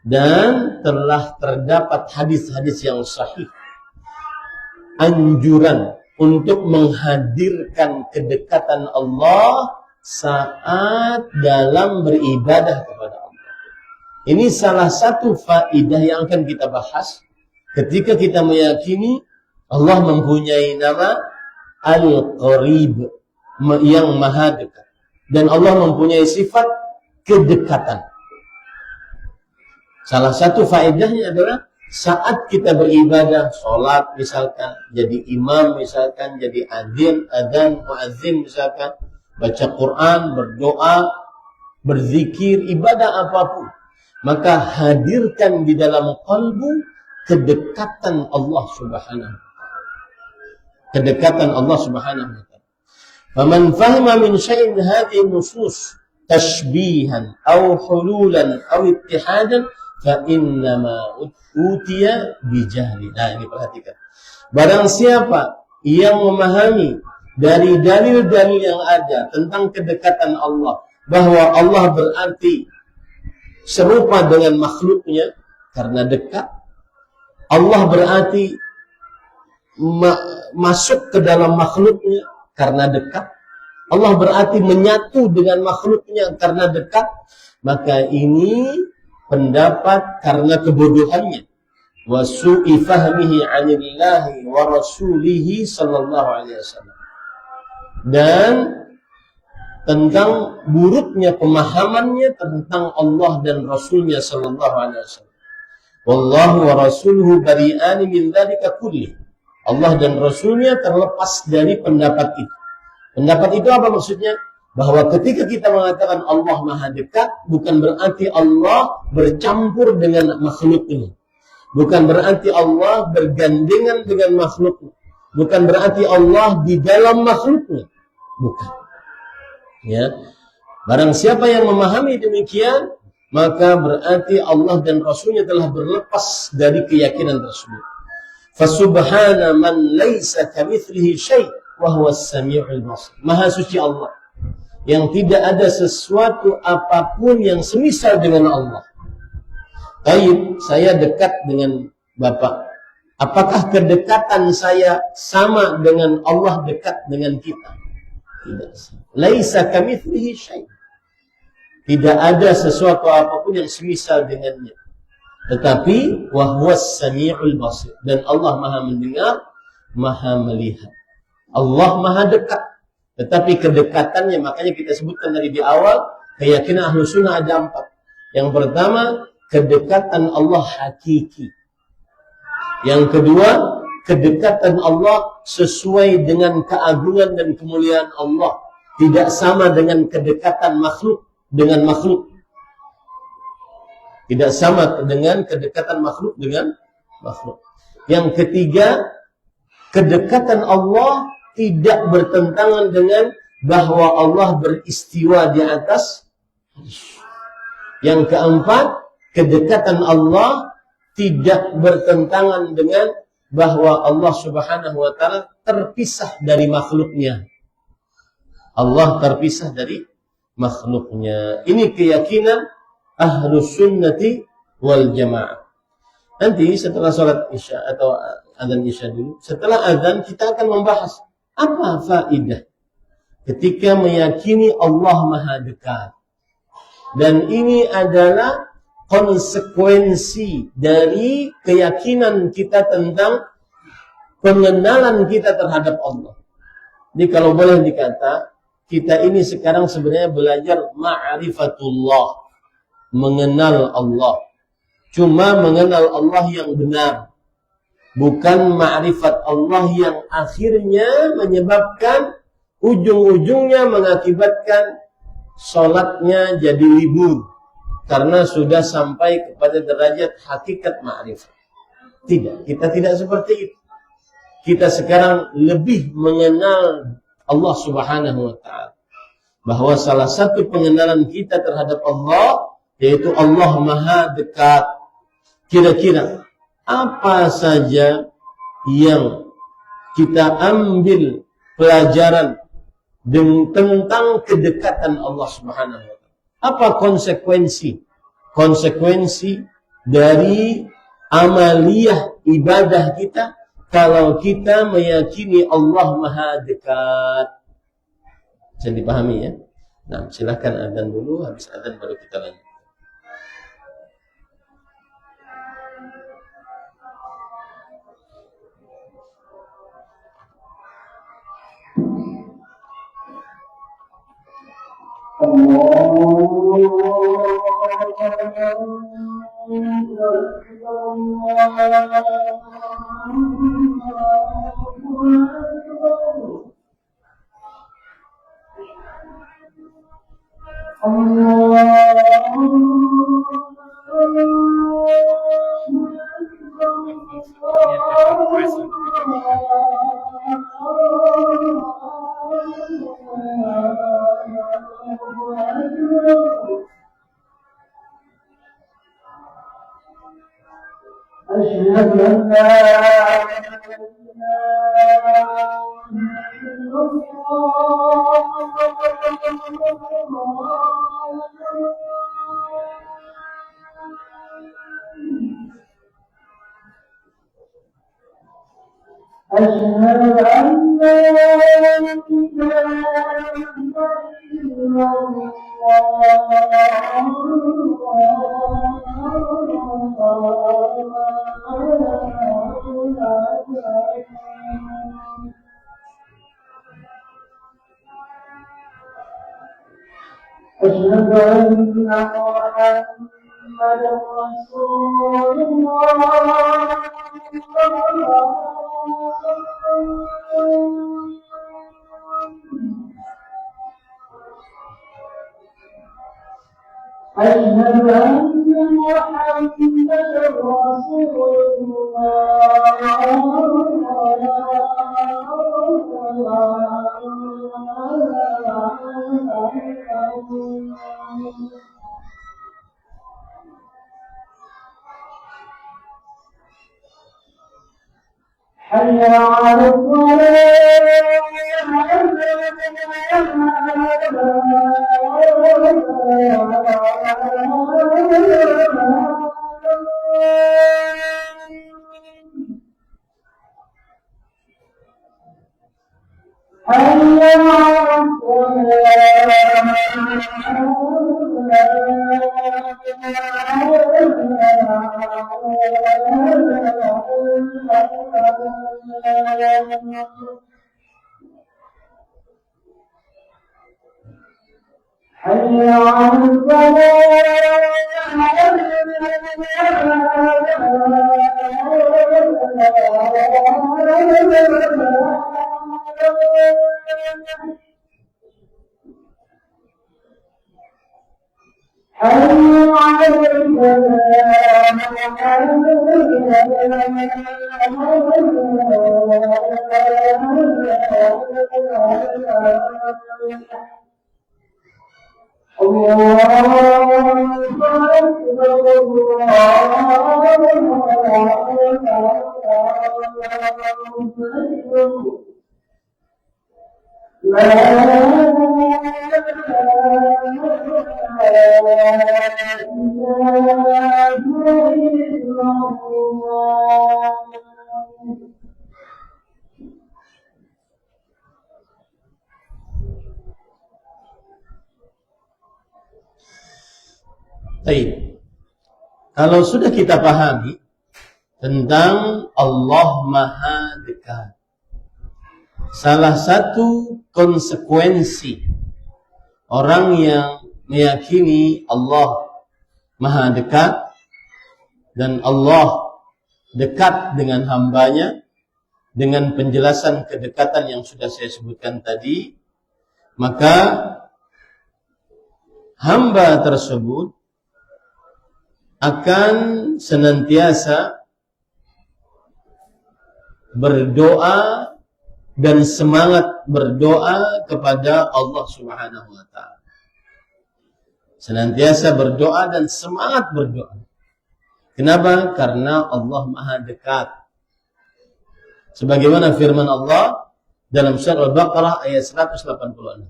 Dan telah terdapat hadis-hadis yang sahih anjuran untuk menghadirkan kedekatan Allah saat dalam beribadah kepada Allah. Ini salah satu faidah yang akan kita bahas ketika kita meyakini Allah mempunyai nama Al-Qarib, yang maha dekat, dan Allah mempunyai sifat kedekatan. Salah satu faedahnya adalah saat kita beribadah, sholat misalkan, jadi imam misalkan, jadi adzan, muadzin misalkan, baca Quran, berdoa, berzikir, ibadah apapun, maka hadirkan di dalam qalbu kedekatan Allah Subhanahu. Kedekatan Allah Subhanahu wa taala. Faman fahima min syai'in hadhihi nusus tashbihan aw hululan aw ittihadan fa innama utiya bijahli. Nah, ini perhatikan. Barang siapa yang memahami dari dalil-dalil yang ada tentang kedekatan Allah, bahwa Allah berarti serupa dengan makhluknya karena dekat, Allah berarti masuk ke dalam makhluknya karena dekat, Allah berarti menyatu dengan makhluknya karena dekat, maka ini pendapat karena kebodohannya, wa su'i fahmihi 'anillahi wa rasulihi sallallahu alaihi wasallam, dan tentang buruknya pemahamannya tentang Allah dan Rasulnya sallallahu alaihi wasallam. Wallahu wa rasuluhu bari'ani min dzalika kulli. Allah dan Rasulnya terlepas dari pendapat itu. Pendapat itu apa maksudnya? Bahwa ketika kita mengatakan Allah maha dekat, bukan berarti Allah bercampur dengan makhluknya. Bukan berarti Allah bergandengan dengan makhluknya. Bukan berarti Allah di dalam makhluknya. Bukan. Ya. Barang siapa yang memahami demikian, maka berarti Allah dan Rasulnya telah berlepas dari keyakinan tersebut. Fasubhana man laisa kamitslihi syai' wa huwa as-sami'ul basir. Maha suci Allah yang tidak ada sesuatu apapun yang semisal dengan Allah. Baik, saya dekat dengan Bapak. Apakah kedekatan saya sama dengan Allah dekat dengan kita? Tidak. Laisa kamitslihi syai'. Tidak ada sesuatu apapun yang semisal dengannya. Tetapi wa huwas sami'ul basir, dan Allah maha mendengar, maha melihat. Allah maha dekat, tetapi kedekatannya, makanya kita sebutkan dari di awal, keyakinan ahlu sunnah ada 4. Yang pertama, kedekatan Allah hakiki. Yang kedua, kedekatan Allah sesuai dengan keagungan dan kemuliaan Allah, tidak sama dengan kedekatan makhluk dengan makhluk. Tidak sama dengan kedekatan makhluk dengan makhluk. Yang ketiga, kedekatan Allah tidak bertentangan dengan bahwa Allah beristiwa di atas. Yang keempat, kedekatan Allah tidak bertentangan dengan bahwa Allah Subhanahu wa taala terpisah dari makhluknya. Allah terpisah dari makhluknya. Ini keyakinan Ahlus Sunnati wal Jamaah. Nanti setelah sholat isya atau adzan isya dulu, setelah adzan kita akan membahas apa faidah ketika meyakini Allah Maha Dekat. Dan ini adalah konsekuensi dari keyakinan kita tentang pengenalan kita terhadap Allah. Jadi kalau boleh dikata, kita ini sekarang sebenarnya belajar ma'rifatullah, mengenal Allah. Cuma mengenal Allah yang benar, bukan ma'rifat Allah yang akhirnya menyebabkan ujung-ujungnya mengakibatkan sholatnya jadi libur karena sudah sampai kepada derajat hakikat ma'rifat. Tidak, kita tidak seperti itu. Kita sekarang lebih mengenal Allah Subhanahu wa ta'ala. Bahwa salah satu pengenalan kita terhadap Allah yaitu Allah Maha Dekat. Kira-kira apa saja yang kita ambil pelajaran tentang kedekatan Allah Subhanahu wa ta'ala? Apa konsekuensi dari amaliyah ibadah kita kalau kita meyakini Allah Maha Dekat? Bisa dipahami ya? Nah, silakan adzan dulu, habis adzan baru kita lanjut. أشهد أن لا أشهد أن محمدا رسول الله أشهد أن محمدا رسول حي على لا Baik. Kalau sudah kita pahami tentang Allah Maha Dekat, salah satu konsekuensi orang yang meyakini Allah Maha Dekat dan Allah dekat dengan hambanya dengan penjelasan kedekatan yang sudah saya sebutkan tadi, maka hamba tersebut akan senantiasa berdoa dan semangat berdoa kepada Allah Subhanahu wa taala. Senantiasa berdoa dan semangat berdoa. Kenapa? Karena Allah Maha Dekat. Sebagaimana firman Allah dalam surah Al-Baqarah ayat 186.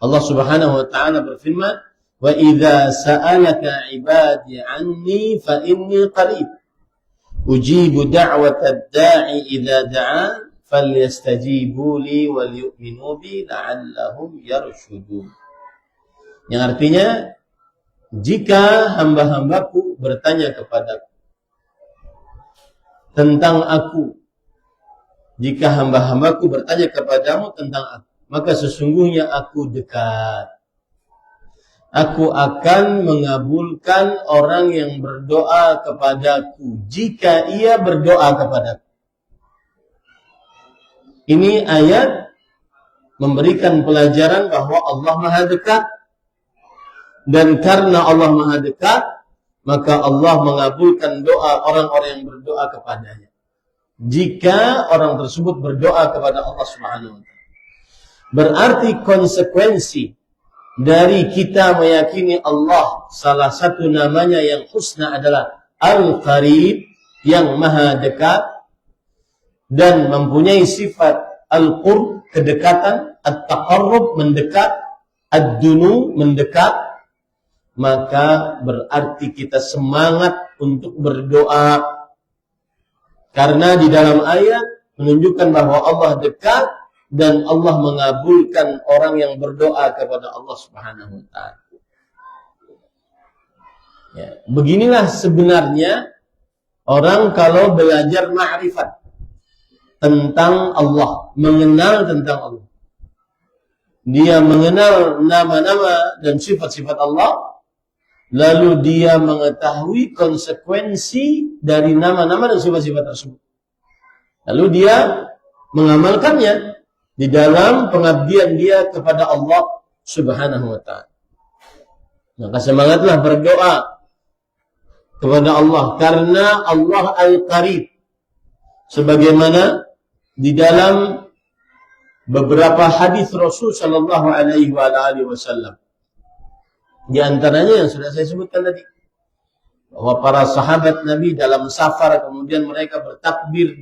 Allah Subhanahu wa taala berfirman, "Wa idza sa'alaka 'ibadi 'anni fa inni qarib. Ujibu da'watad da'i idza da'an falyastajibu li wal yu'minu bi la'allahum yarshudun." Yang artinya, jika hamba-hambaku bertanya kepadaku tentang aku, jika hamba-hambaku bertanya kepadamu tentang aku, maka sesungguhnya aku dekat. Aku akan mengabulkan orang yang berdoa kepadaku jika ia berdoa kepadaku. Ini ayat memberikan pelajaran bahwa Allah Maha Dekat. Dan karena Allah Maha Dekat, maka Allah mengabulkan doa orang-orang yang berdoa kepadanya. Jika orang tersebut berdoa kepada Allah Subhanahu wa taala. Berarti konsekuensi dari kita meyakini Allah, salah satu namanya yang husna adalah Al-Qarib, yang Maha Dekat, dan mempunyai sifat Al-Qurb, kedekatan, At-Taqarrub, mendekat, Ad-Dunu, mendekat. Maka berarti kita semangat untuk berdoa. Karena di dalam ayat menunjukkan bahwa Allah dekat dan Allah mengabulkan orang yang berdoa kepada Allah Subhanahu wa taala. Ya, beginilah sebenarnya orang kalau belajar ma'rifat tentang Allah, mengenal tentang Allah. Dia mengenal nama-nama dan sifat-sifat Allah. Lalu dia mengetahui konsekuensi dari nama-nama dan sifat-sifat tersebut. Lalu dia mengamalkannya di dalam pengabdian dia kepada Allah Subhanahu wa taala. Maka semangatlah berdoa kepada Allah karena Allah Al-Qarib. Sebagaimana di dalam beberapa hadis Rasul sallallahu alaihi wasallam. Di antaranya yang sudah saya sebutkan tadi, bahwa para sahabat Nabi dalam safar kemudian mereka bertakbir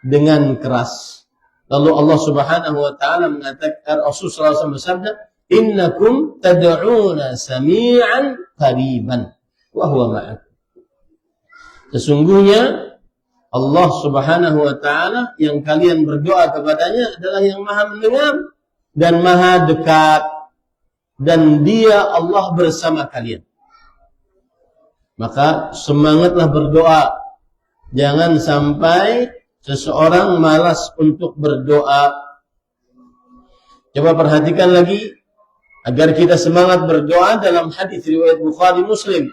dengan keras. Lalu Allah Subhanahu wa taala mengatakan, Rasul sallallahu alaihi wasallam bersabda, "Innakum tad'una sami'an qariban wa huwa ma'akum." Sesungguhnya Allah Subhanahu wa taala yang kalian berdoa kepadanya adalah yang Maha mendengar dan Maha dekat. Dan dia Allah bersama kalian. Maka semangatlah berdoa. Jangan sampai seseorang malas untuk berdoa. Coba perhatikan lagi agar kita semangat berdoa dalam hadis riwayat Bukhari Muslim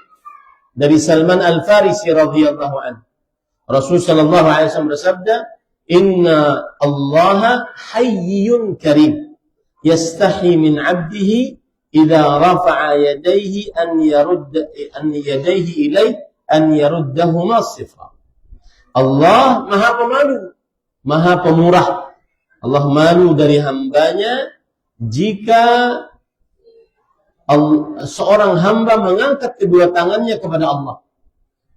dari Salman Al-Farisi radhiyallahu anhu. Rasul sallallahu alaihi wasallam bersabda, "Inna Allaha hayyun karim, yastahi min 'abdihi idza rafa'a yadayhi an yadayhi ilaih an yaruddahuma sifra." Allah Maha Pemalu, Maha Pemurah. Allah malu dari hambanya jika seorang hamba mengangkat kedua tangannya kepada Allah.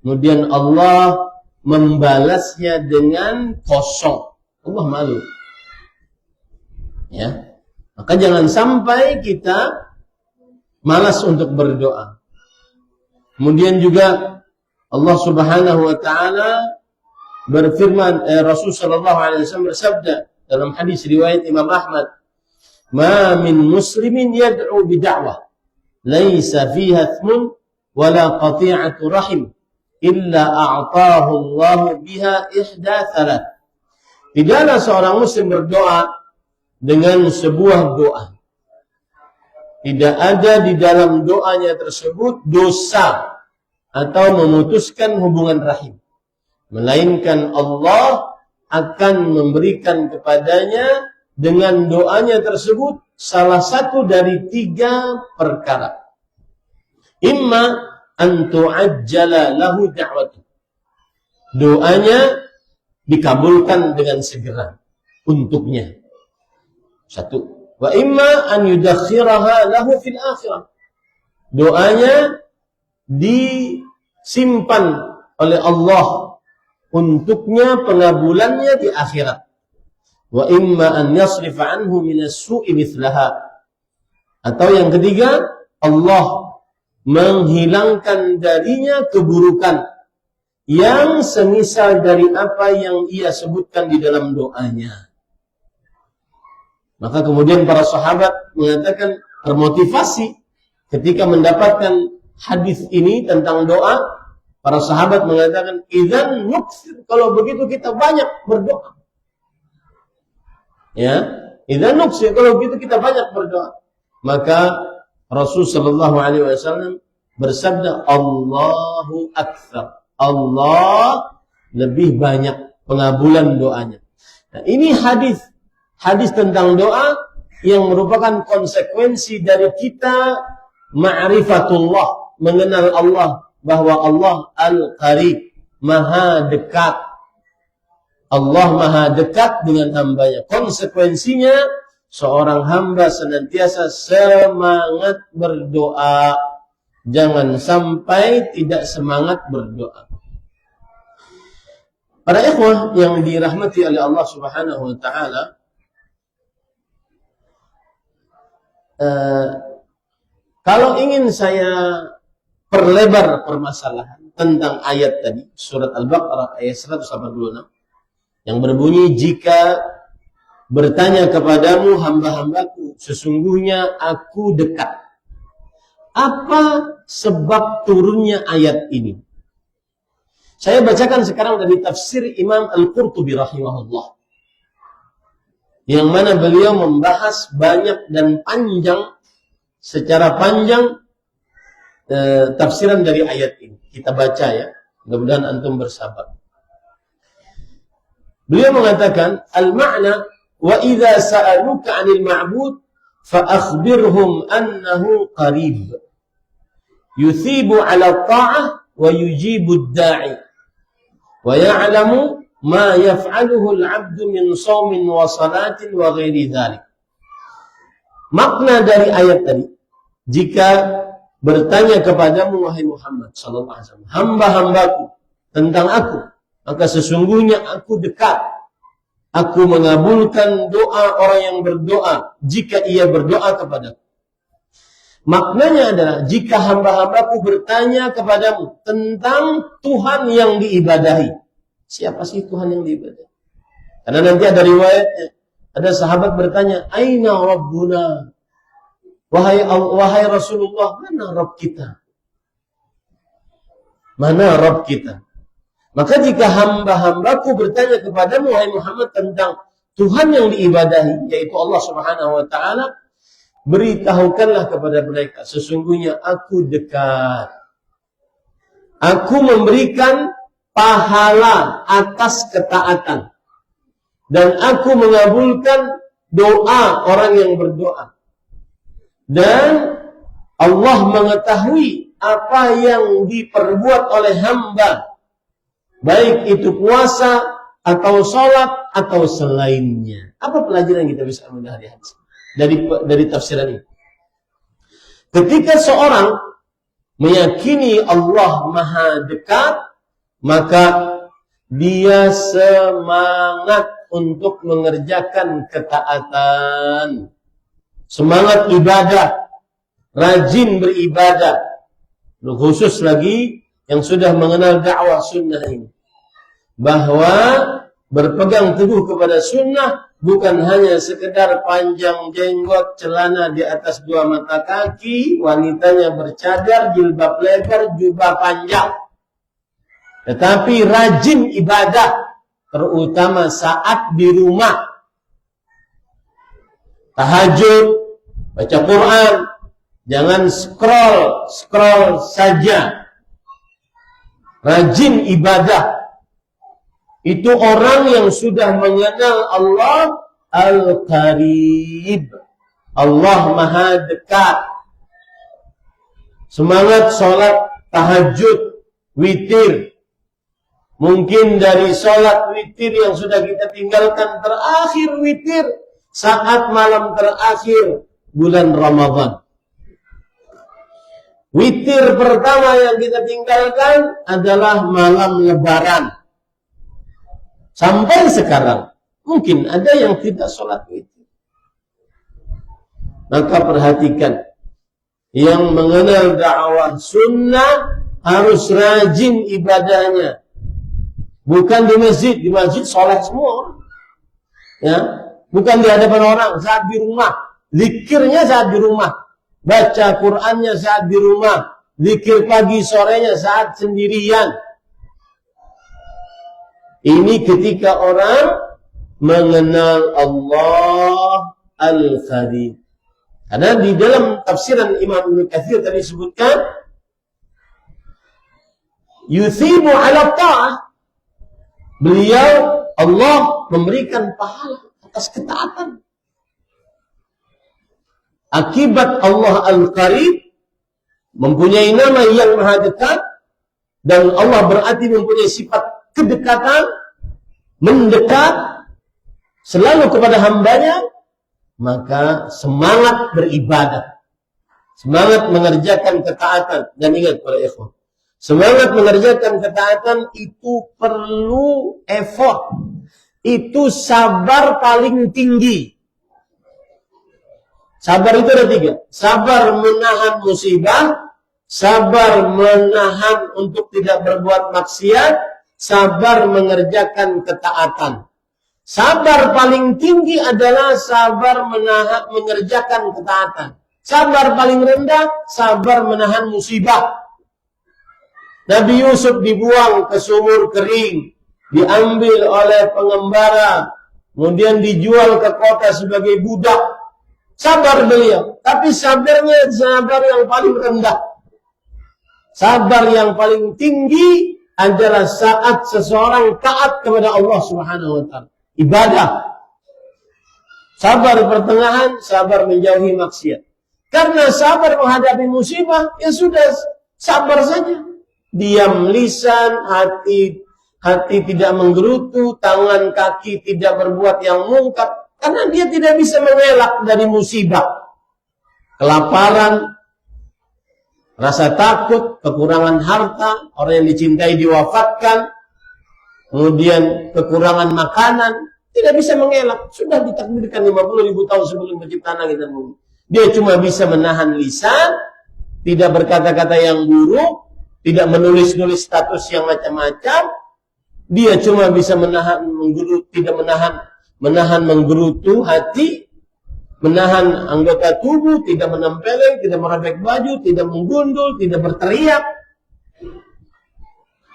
Kemudian Allah membalasnya dengan kosong. Allah malu. Ya. Maka jangan sampai kita malas untuk berdoa. Kemudian juga Allah Subhanahu wa taala berfirman, Rasul sallallahu alaihi wasallam bersabda dalam hadis riwayat Imam Ahmad, "Ma min muslimin yad'u bid'awah laisa fiha ithmun wala qati'atu rahim illa a'tahu Allah biha ihda thalath. Tidaklah seorang muslim berdoa dengan sebuah doa, tidak ada di dalam doanya tersebut dosa atau memutuskan hubungan rahim, melainkan Allah akan memberikan kepadanya dengan doanya tersebut salah satu dari 3 perkara. Imma an tu'ajjala lahu da'watu, doanya dikabulkan dengan segera untuknya. 1. Wa imma an yudakhiraha lahu fil akhirah, doanya disimpan oleh Allah untuknya pengabulannya di akhirat. Wa imma an yasrifa anhu minas su'i mithlaha, atau yang ketiga, Allah menghilangkan darinya keburukan yang semisal dari apa yang ia sebutkan di dalam doanya. Maka kemudian para sahabat mengatakan, termotivasi ketika mendapatkan hadis ini tentang doa, para sahabat mengatakan, idzan nuksir, kalau begitu kita banyak berdoa. Ya, idzan nuksir, kalau begitu kita banyak berdoa. Maka Rasul sallallahu alaihi wasallam bersabda, Allahu aktsar, Allah lebih banyak pengabulan doanya. Nah, ini hadis tentang doa yang merupakan konsekuensi dari kita ma'rifatullah, mengenal Allah, bahwa Allah al-qarib, maha dekat. Allah maha dekat dengan hambanya. Konsekuensinya seorang hamba senantiasa semangat berdoa, jangan sampai tidak semangat berdoa. Para ikhwah yang dirahmati oleh Allah Subhanahu wa taala, kalau ingin saya perlebar permasalahan tentang ayat tadi, surat Al-Baqarah ayat 186, yang berbunyi, jika bertanya kepadamu hamba-hambaku, sesungguhnya aku dekat. Apa sebab turunnya ayat ini? Saya bacakan sekarang dari tafsir Imam Al-Qurtubi rahimahullah, yang mana beliau membahas banyak dan panjang, secara panjang tafsiran dari ayat ini. Kita baca ya, mudah-mudahan antum bersabar. Beliau mengatakan, al-ma'na wa idza sa'aluka 'anil ma'bud fa akhbirhum annahu qarib yuthibu 'ala ta'ah wa yujibu ad-da'i wa ya'lamu ma yaf'aluhu al-'abdu min shaumin wa salatin wa ghairi dzalik. Makna dari ayat tadi, jika bertanya kepadamu wahai Muhammad sallallahu alaihi wasallam, hamba-hambaku tentang aku, maka sesungguhnya aku dekat. Aku mengabulkan doa orang yang berdoa jika ia berdoa kepadaku. Maknanya adalah, jika hamba-hambaku bertanya kepadamu tentang Tuhan yang diibadahi. Siapa sih Tuhan yang diibadahi? Karena nanti ada riwayatnya. Ada sahabat bertanya, Aina Rabbuna? Wahai Rasulullah, mana Rabb kita? Mana Rabb kita? Maka jika hamba-hambaku bertanya kepadamu wahai Muhammad tentang Tuhan yang diibadahi, yaitu Allah Subhanahu wa taala, beritahukanlah kepada mereka, sesungguhnya aku dekat. Aku memberikan pahala atas ketaatan, dan aku mengabulkan doa orang yang berdoa. Dan Allah mengetahui apa yang diperbuat oleh hamba, baik itu puasa atau sholat atau selainnya. Apa pelajaran yang kita bisa ambil dari hadis dari tafsiran ini? Ketika seorang meyakini Allah maha dekat, maka dia semangat untuk mengerjakan ketaatan, semangat ibadah, rajin beribadah. Khusus lagi yang sudah mengenal dakwah sunnah ini, bahwa berpegang teguh kepada sunnah bukan hanya sekedar panjang jenggot, celana di atas 2 mata kaki, wanitanya bercadar, jilbab lebar, jubah panjang. Tetapi rajin ibadah, terutama saat di rumah. Tahajud, baca Quran, jangan scroll saja. Rajin ibadah. Itu orang yang sudah mengenal Allah Al-Qarib. Allah Maha Dekat. Semangat sholat tahajud, witir. Mungkin dari sholat witir yang sudah kita tinggalkan, terakhir witir saat malam terakhir bulan Ramadan. Witir pertama yang kita tinggalkan adalah malam Lebaran. Sampai sekarang mungkin ada yang tidak sholat witir. Maka perhatikan, yang mengenal dakwah sunnah harus rajin ibadahnya. Bukan di masjid sholat semua orang. Ya, bukan di hadapan orang, saat di rumah. Zikirnya saat di rumah, baca Qur'annya saat di rumah, zikir pagi sorenya saat sendirian. Ini ketika orang mengenal Allah Al-Qarib. Karena di dalam tafsiran Imam Ibnu Katsir tadi disebutkan, yuthibu ala ta'ah. Beliau, Allah memberikan pahala atas ketaatan. Akibat Allah Al-Qarib mempunyai nama yang maha dekat, dan Allah berarti mempunyai sifat kedekatan, mendekat selalu kepada hambanya, maka semangat beribadah, semangat mengerjakan ketaatan. Dan ingat para ikhwan, semangat mengerjakan ketaatan itu perlu effort, itu sabar paling tinggi. Sabar itu ada 3. Sabar menahan musibah, sabar menahan untuk tidak berbuat maksiat, sabar mengerjakan ketaatan. Sabar paling tinggi adalah sabar menahan mengerjakan ketaatan. Sabar paling rendah, sabar menahan musibah. Nabi Yusuf dibuang ke sumur kering, diambil oleh pengembara, kemudian dijual ke kota sebagai budak. Sabar beliau, tapi sabarnya sabar yang paling rendah. Sabar yang paling tinggi adalah saat seseorang taat kepada Allah Subhanahu wa taala. Ibadah. Sabar pertengahan, sabar menjauhi maksiat. Karena sabar menghadapi musibah, ya sudah, sabar saja. Diam lisan, hati tidak menggerutu, tangan kaki tidak berbuat yang mungkar. Karena dia tidak bisa mengelak dari musibah. Kelaparan, rasa takut, kekurangan harta, orang yang dicintai diwafatkan, kemudian kekurangan makanan, tidak bisa mengelak. Sudah ditakdirkan 50.000 tahun sebelum penciptaan langit dan bumi. Dia cuma bisa menahan lisan, tidak berkata-kata yang buruk, tidak menulis-nulis status yang macam-macam. Dia cuma bisa menahan menggerutu, tidak menahan menggerutu hati, menahan anggota tubuh, tidak menempeleng, tidak merobek baju, tidak menggundul, tidak berteriak.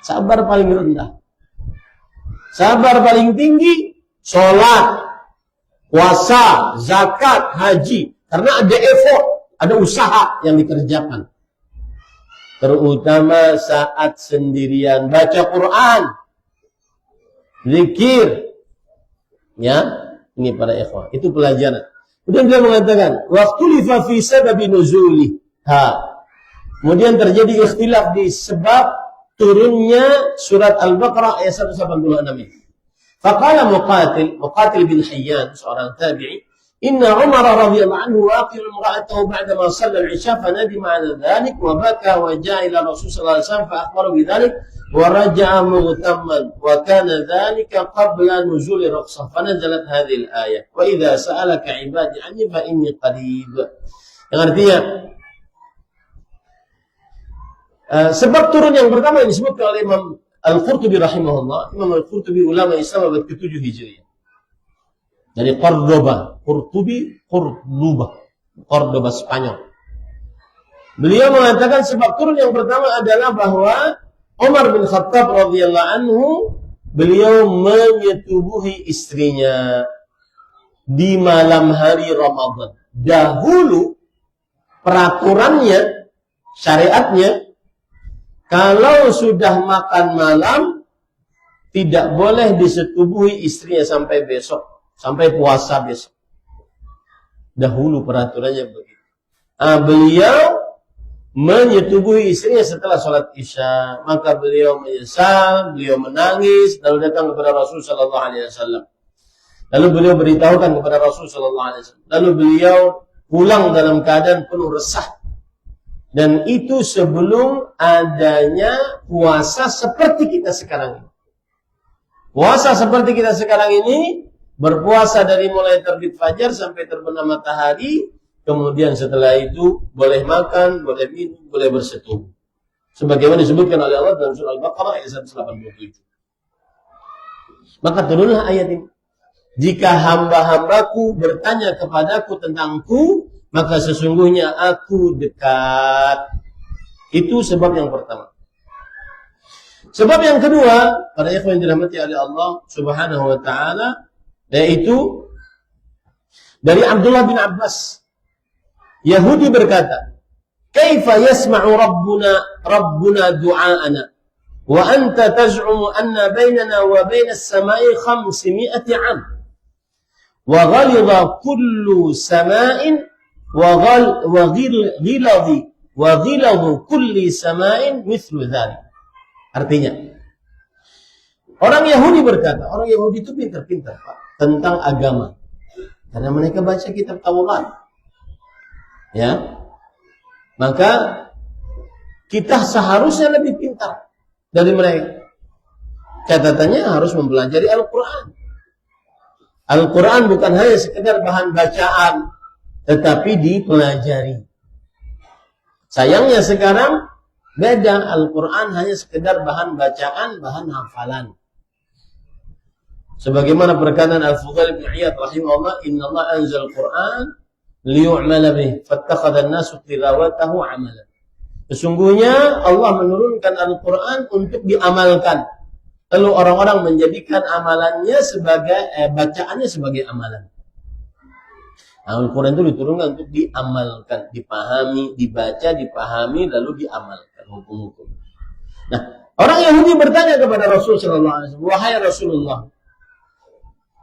Sabar paling rendah. Sabar paling tinggi, sholat, puasa, zakat, haji. Karena ada effort, ada usaha yang dikerjakan. Terutama saat sendirian, baca Quran, zikir. Ya, ini para ikhwah, itu pelajaran. Kemudian dia mengatakan, waqtulifa fi sababi nuzuli. Kemudian terjadi ikhtilaf di sebab turunnya surat Al-Baqarah ayat 186 ini. Faqala Muqatil bin Hayyan, seorang tabi'i, inna Umar radhiyallahu anhu waqil imra'atahu ba'da ma shalla al-'isha fanadima 'ala dhalik wa baka wa ja'a ila Rasul sallallahu alaihi wasallam fa akhbara bidzalik wa raja'a mughtamman wa kana dhalika qabla nuzul ar-rukhsah fanazalat hadhihi al-ayah wa idza sa'alaka 'ibadi 'anni fa inni qarib. Yang artinya sebab turun yang pertama yang disebutkan oleh Imam Al-Qurtubi rahimahullah. Imam Al-Qurtubi ulama Islam abad ke-7 Hijriah. dari Cordoba, Cordoba Spanyol. Beliau mengatakan sebab turun yang pertama adalah bahwa Umar bin Khattab radhiyallahu anhu, beliau menyetubuhi istrinya di malam hari Ramadan. Dahulu peraturannya, syariatnya, kalau sudah makan malam tidak boleh disetubuhi istrinya sampai besok, sampai puasa besok. Dahulu peraturannya begitu. Beliau menyetubuhi istrinya setelah sholat isya, maka beliau menyesal, beliau menangis, lalu datang kepada Rasul sallallahu alaihi wasallam. Lalu beliau beritahukan kepada Rasul sallallahu alaihi wasallam. Lalu beliau pulang dalam keadaan penuh resah. Dan itu sebelum adanya puasa seperti kita sekarang ini. Puasa seperti kita sekarang ini, berpuasa dari mulai terbit fajar sampai terbenam matahari. Kemudian setelah itu boleh makan, boleh minum, boleh bersetubuh. Sebagaimana disebutkan oleh Allah dalam surah Al-Baqarah ayat 187. Maka turunlah ayat ini. Jika hamba-hambaku bertanya kepadaku tentangku, maka sesungguhnya aku dekat. Itu sebab yang pertama. Sebab yang kedua, para ikhwan yang dirahmati oleh Allah Subhanahu wa taala, yaitu dari Abdullah bin Abbas. Yahudi berkata, "Kaifa yasma'u rabbuna du'aana wa anta taz'umu anna bainana wa bainas samai 500 'am wa ghalidha kullu sama'in wa ghiladu kulli sama'in mithlu dhalik." Artinya, orang Yahudi berkata, orang Yahudi itu pintar-pintar Pak tentang agama. Karena mereka baca kitab Taurat. Ya, maka kita seharusnya lebih pintar dari mereka. Catatannya harus mempelajari Al-Quran. Al-Quran bukan hanya sekedar bahan bacaan, tetapi dipelajari. Sayangnya sekarang beda, Al-Quran hanya sekedar bahan bacaan, bahan hafalan. Sebagaimana perkataan Al-Fudail bin Iyad rahimahullah, "Inna Allah anzal Quran liyu'mala bih, fattakhadha an-nasu tilawatahu 'amalan." Sesungguhnya Allah menurunkan Al-Quran untuk diamalkan. Lalu orang-orang menjadikan amalannya sebagai bacaannya sebagai amalan. Al-Quran itu diturunkan untuk diamalkan, dipahami, dibaca, dipahami, lalu diamalkan hukum-hukum. Nah, orang Yahudi bertanya kepada Rasul sallallahu alaihi wasallam, "Wahai Rasulullah,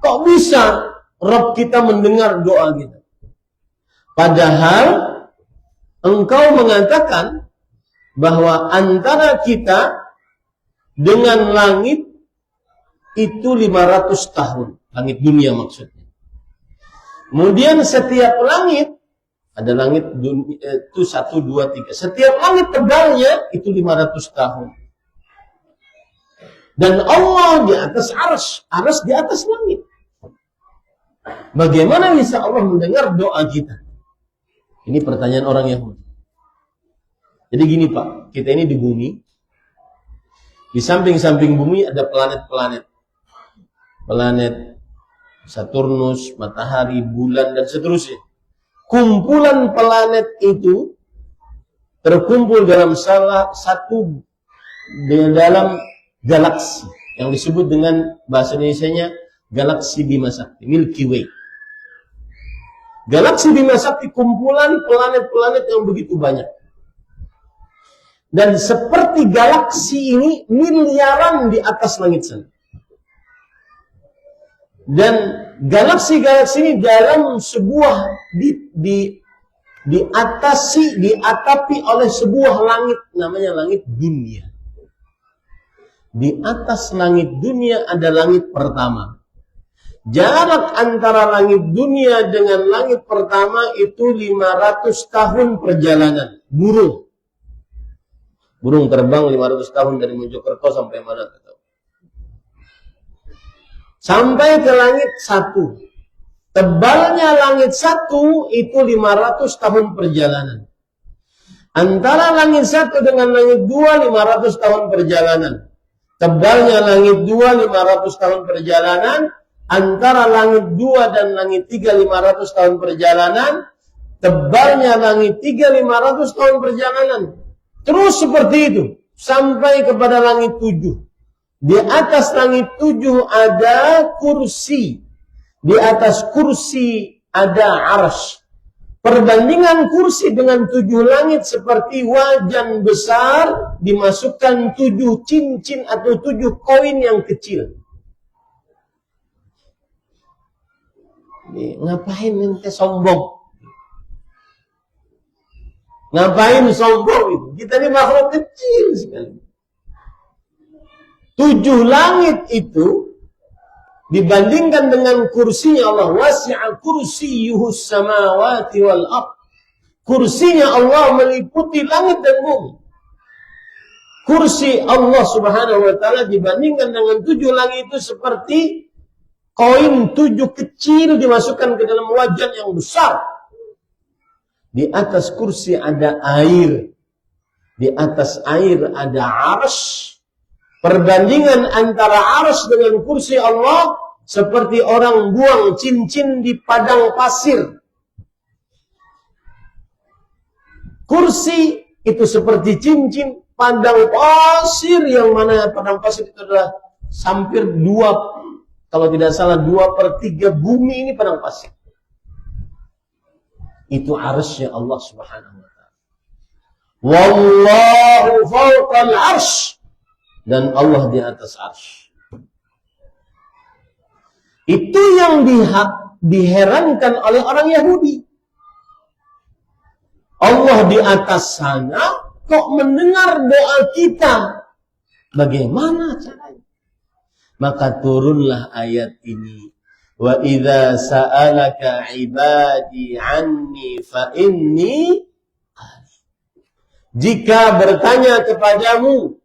kok bisa Rabb kita mendengar doa kita? Padahal engkau mengatakan bahwa antara kita dengan langit itu 500 tahun. Langit dunia maksudnya. Kemudian setiap langit, ada langit dunia, itu 1, 2, 3. Setiap langit tebalnya itu 500 tahun. Dan Allah di atas arsy di atas langit. Bagaimana bisa Allah mendengar doa kita?" Ini pertanyaan orang Yahudi. Jadi gini Pak, kita ini di bumi. Di samping-samping bumi ada planet-planet. Planet Saturnus, matahari, bulan, dan seterusnya. Kumpulan planet itu terkumpul dalam salah satu dalam galaksi yang disebut dengan bahasa Indonesianya galaksi Bima Sakti, Milky Way. Galaksi Bima Sakti kumpulan planet-planet yang begitu banyak. Dan seperti galaksi ini miliaran di atas langit sana. Dan galaksi-galaksi ini dalam sebuah diatapi oleh sebuah langit namanya langit dunia. Di atas langit dunia ada langit pertama. Jarak antara langit dunia dengan langit pertama itu 500 tahun perjalanan. Burung terbang 500 tahun dari Mojokerto sampai mana kita tahu. Sampai ke langit 1. Tebalnya langit 1 itu 500 tahun perjalanan. Antara langit 1 dengan langit 2 500 tahun perjalanan. Tebalnya langit 2 500 tahun perjalanan. antara langit 2 dan langit 3 500 tahun perjalanan, tebalnya langit 3 500 tahun perjalanan. Terus seperti itu sampai kepada langit 7. Di atas langit 7 ada kursi. Di atas kursi ada arsy. Perbandingan kursi dengan 7 langit seperti wajan besar dimasukkan 7 cincin atau 7 koin yang kecil. Ngapain ente sombong? Ngapain sombong itu? Kita ini makhluk kecil sekali. 7 langit itu dibandingkan dengan kursinya Allah, wasi'a kursiyyuhus samawati wal ardh. Kursinya Allah meliputi langit dan bumi. Kursi Allah Subhanahu wa taala dibandingkan dengan 7 langit itu seperti koin 7 kecil dimasukkan ke dalam wajan yang besar. Di atas kursi ada air. Di atas air ada arsy. Perbandingan antara arsy dengan kursi Allah seperti orang buang cincin di padang pasir. Kursi itu seperti cincin, padang pasir yang mana padang pasir itu adalah hampir 2, kalau tidak salah 2/3 bumi ini padang pasir. Itu arsy Allah Subhanahu wa taala. Wallahu fawqal arsy. Dan Allah di atas arsy. Itu yang diherankan oleh orang Yahudi. Allah di atas sana kok mendengar doa kita. Bagaimana caranya? Maka turunlah ayat ini. Wa idza sa'alaka 'ibadi 'anni fa inni qarib. Jika bertanya kepadamu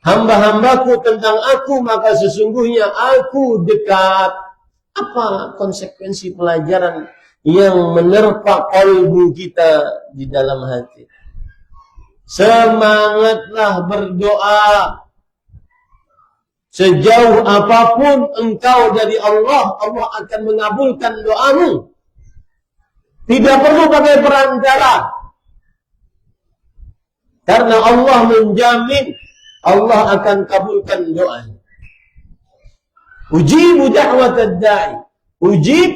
hamba-hambaku tentang aku, maka sesungguhnya aku dekat. Apa konsekuensi pelajaran yang menerpa kalbu kita di dalam hati? Semangatlah berdoa. Sejauh apapun engkau dari Allah, Allah akan mengabulkan doamu. Tidak perlu pakai perantara. Karena Allah menjamin Allah akan kabulkan doanya. Ujibu da'watad da'i. Ujib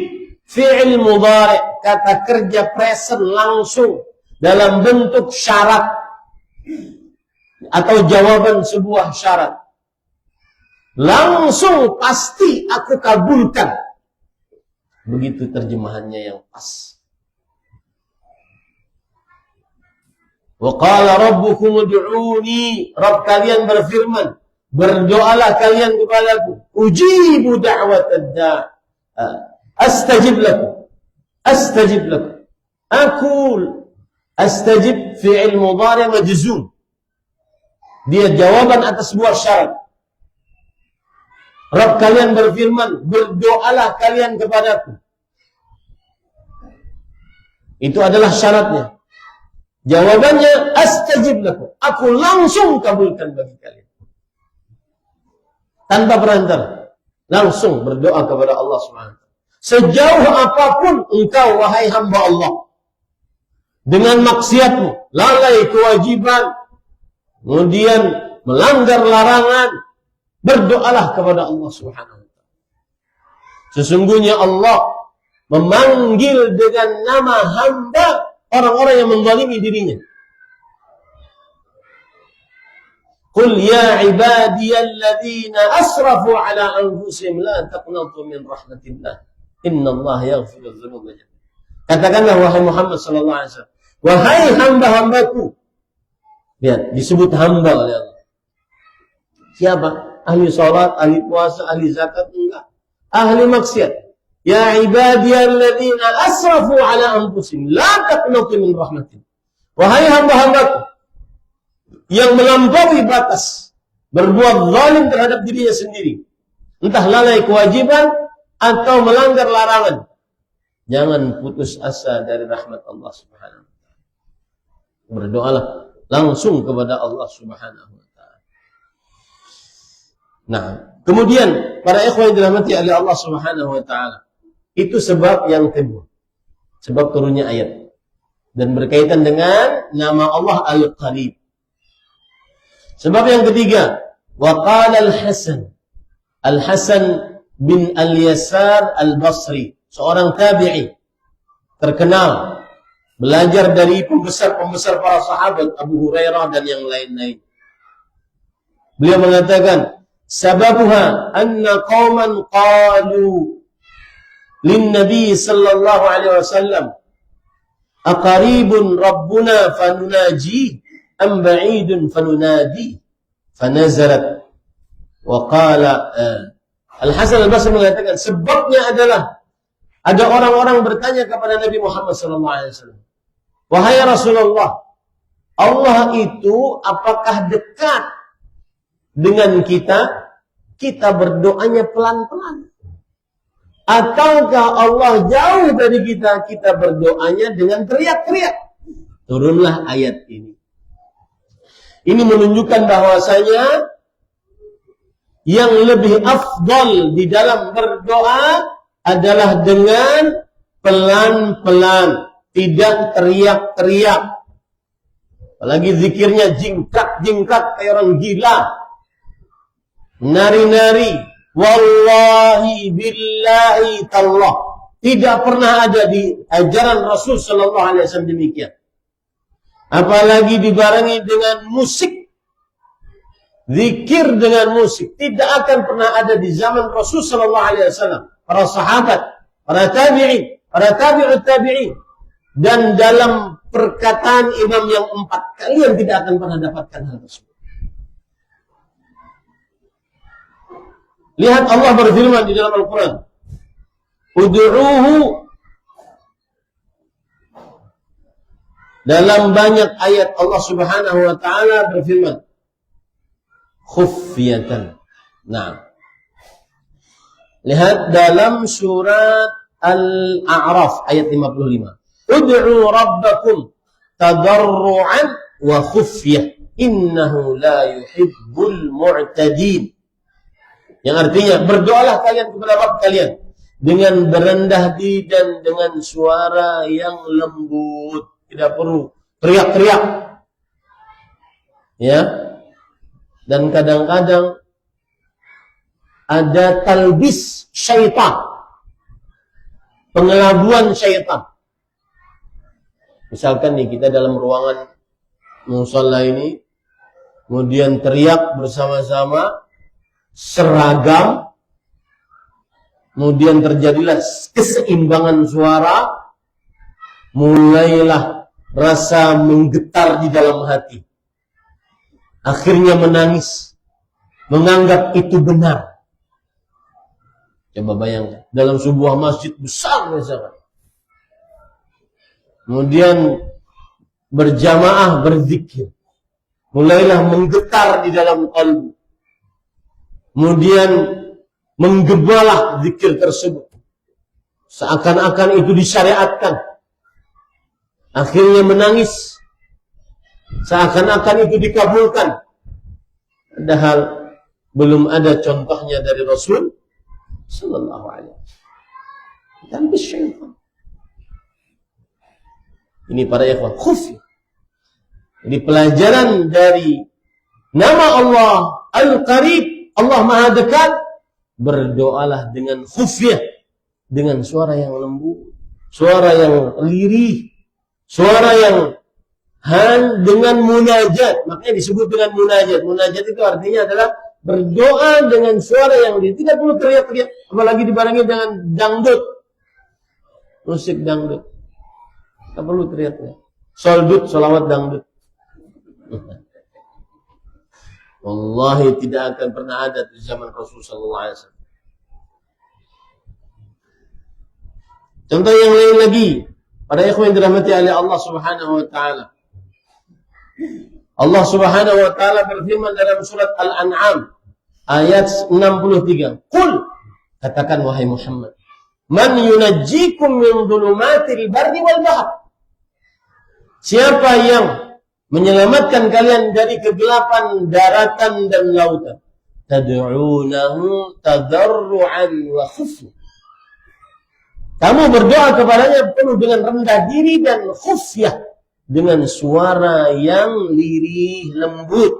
fi'il mudhari', kata kerja present langsung dalam bentuk syarat atau jawaban sebuah syarat. Langsung pasti aku kabulkan. Begitu terjemahannya yang pas. Wa qala rabbukum ud'uni, Rabb kalian berfirman, berdoalah kalian kepadaku. Ujibu da'watad da'i. Astajib lakum. Astajib lakum. Aqul. Astajib fi'il mudhari' majzum. Dia jawaban atas sebuah syarat. Rabb kalian berfirman, berdoalah kalian kepadaku. Itu adalah syaratnya. Jawabannya astajib lakum. Aku langsung kabulkan bagi kalian. Tanpa perantara. Langsung berdoa kepada Allah SWT. Sejauh apapun engkau wahai hamba Allah, dengan maksiatmu, lalai kewajiban, kemudian melanggar larangan, berdoalah kepada Allah SWT. Sesungguhnya Allah memanggil dengan nama hamba orang-orang yang menzalimi dirinya. Qul ya ibadiyalladzina asrafu ala anfusihim la taqnatu min rahmatillah. Innallaha yaghfirudz dzunuba jami'an. Katakanlah wahai Muhammad sallallahu alaihi wasallam, wahai hamba-hambaku. Lihat, disebut hamba oleh Allah. Siapa? Ahli salat, ahli puasa, ahli zakat? Enggak. Ahli maksiat. Ya ibadiyalladzina asrafu ala anfusihim la taqnatu min rahmatillah. Wahai hamba-hambaku yang melampaui batas, berbuat zalim terhadap dirinya sendiri, entah lalai kewajiban atau melanggar larangan, jangan putus asa dari rahmat Allah Subhanahu wa taala. Berdoalah langsung kepada Allah Subhanahu wa taala. Nah, Kemudian para ikhwan yang dirahmati oleh Allah Subhanahu wa taala, itu sebab yang kedua. Sebab turunnya ayat dan berkaitan dengan nama Allah Al-Qarib. Sebab yang ketiga, wa qala Al-Hasan. Al-Hasan bin Al-Yasar Al-Basri, seorang tabi'i terkenal, belajar dari pembesar-pembesar para sahabat Abu Hurairah dan yang lain-lain. Beliau mengatakan, sababuha anna qauman qalu lin-nabi sallallahu alaihi wasallam aqaribun rabbuna fanunaji am ba'idun fanunadi fanazarat wa qala Al-Hasan Al-Basri mengatakan sebabnya adalah ada orang-orang bertanya kepada Nabi Muhammad SAW. Wahai Rasulullah, Allah itu apakah dekat dengan kita? Kita berdoanya pelan-pelan. Ataukah Allah jauh dari kita? Kita berdoanya dengan teriak-teriak. Turunlah ayat ini. Ini menunjukkan bahwasanya yang lebih afdal di dalam berdoa adalah dengan pelan-pelan, tidak teriak-teriak. Apalagi zikirnya jingkrak-jingkrak kayak orang gila. Nari-nari, wallahi billahi tallah. Tidak pernah ada di ajaran Rasul sallallahu alaihi wasallam demikian. Apalagi dibarengi dengan musik. Zikir dengan musik tidak akan pernah ada di zaman Rasul sallallahu alaihi wasallam, para sahabat, para tabi'in, para tabi'ut tabi'in, dan dalam perkataan imam yang 4, kalian tidak akan pernah dapatkan hal tersebut. Lihat Allah berfirman di dalam Al-Quran, ud'uuhu. Dalam banyak ayat Allah Subhanahu wa taala berfirman khufyatan. Nah, lihat dalam surat Al-A'raf ayat 55. Ud'u rabbakum tadarru'an wa khufyah innahu la yuhibbul mu'tadin. Yang artinya berdoalah kalian kepada Rabb kalian dengan berendah diri dan dengan suara yang lembut. Tidak perlu teriak-teriak. Ya. Dan kadang-kadang ada talbis syaitan. Pengelabuan syaitan. Misalkan nih kita dalam ruangan musalla ini, kemudian teriak bersama-sama, seragam, kemudian terjadilah keseimbangan suara, mulailah rasa menggetar di dalam hati. Akhirnya menangis, menganggap itu benar. Coba bayangkan, dalam sebuah masjid besar misalkan. Kemudian berjamaah berzikir. Mulailah menggetar di dalam kalbu. Kemudian menggebalah zikir tersebut. Seakan-akan itu disyariatkan. Akhirnya menangis. Seakan-akan itu dikabulkan. Padahal belum ada contohnya dari Rasul sallallahu alaihi wasallam. Dan bisyaitan. Ini para ikhwan khufi. Jadi pelajaran dari nama Allah Al-Qarib, Allah Maha Dekat, berdoalah dengan khufyah, dengan suara yang lembut, suara yang lirih, suara yang dengan munajat. Makanya disebut dengan munajat. Munajat itu artinya adalah berdoa dengan suara yang lirih, tidak perlu teriak-teriak, apalagi dibarengi dengan dangdut, musik dangdut. Tak perlu teriak-teriak. Soldut, solawat dangdut. Wallahi tidak akan pernah ada di zaman Rasul sallallahu alaihi wasallam. Contoh yang lain lagi, para ikhwan yang dirahmati oleh Allah Subhanahu wa taala. Allah Subhanahu wa taala berfirman dalam surat Al-An'am ayat 63. Qul, katakan wahai Muhammad, man yunajjikum min dhulumatil barri wal bahr. Siapa yang menyelamatkan kalian dari kegelapan daratan dan lautan? tad'unahu tadarruan wa khufya. Kamu berdoa kepadanya penuh dengan rendah diri dan khufyah, dengan suara yang lirih lembut.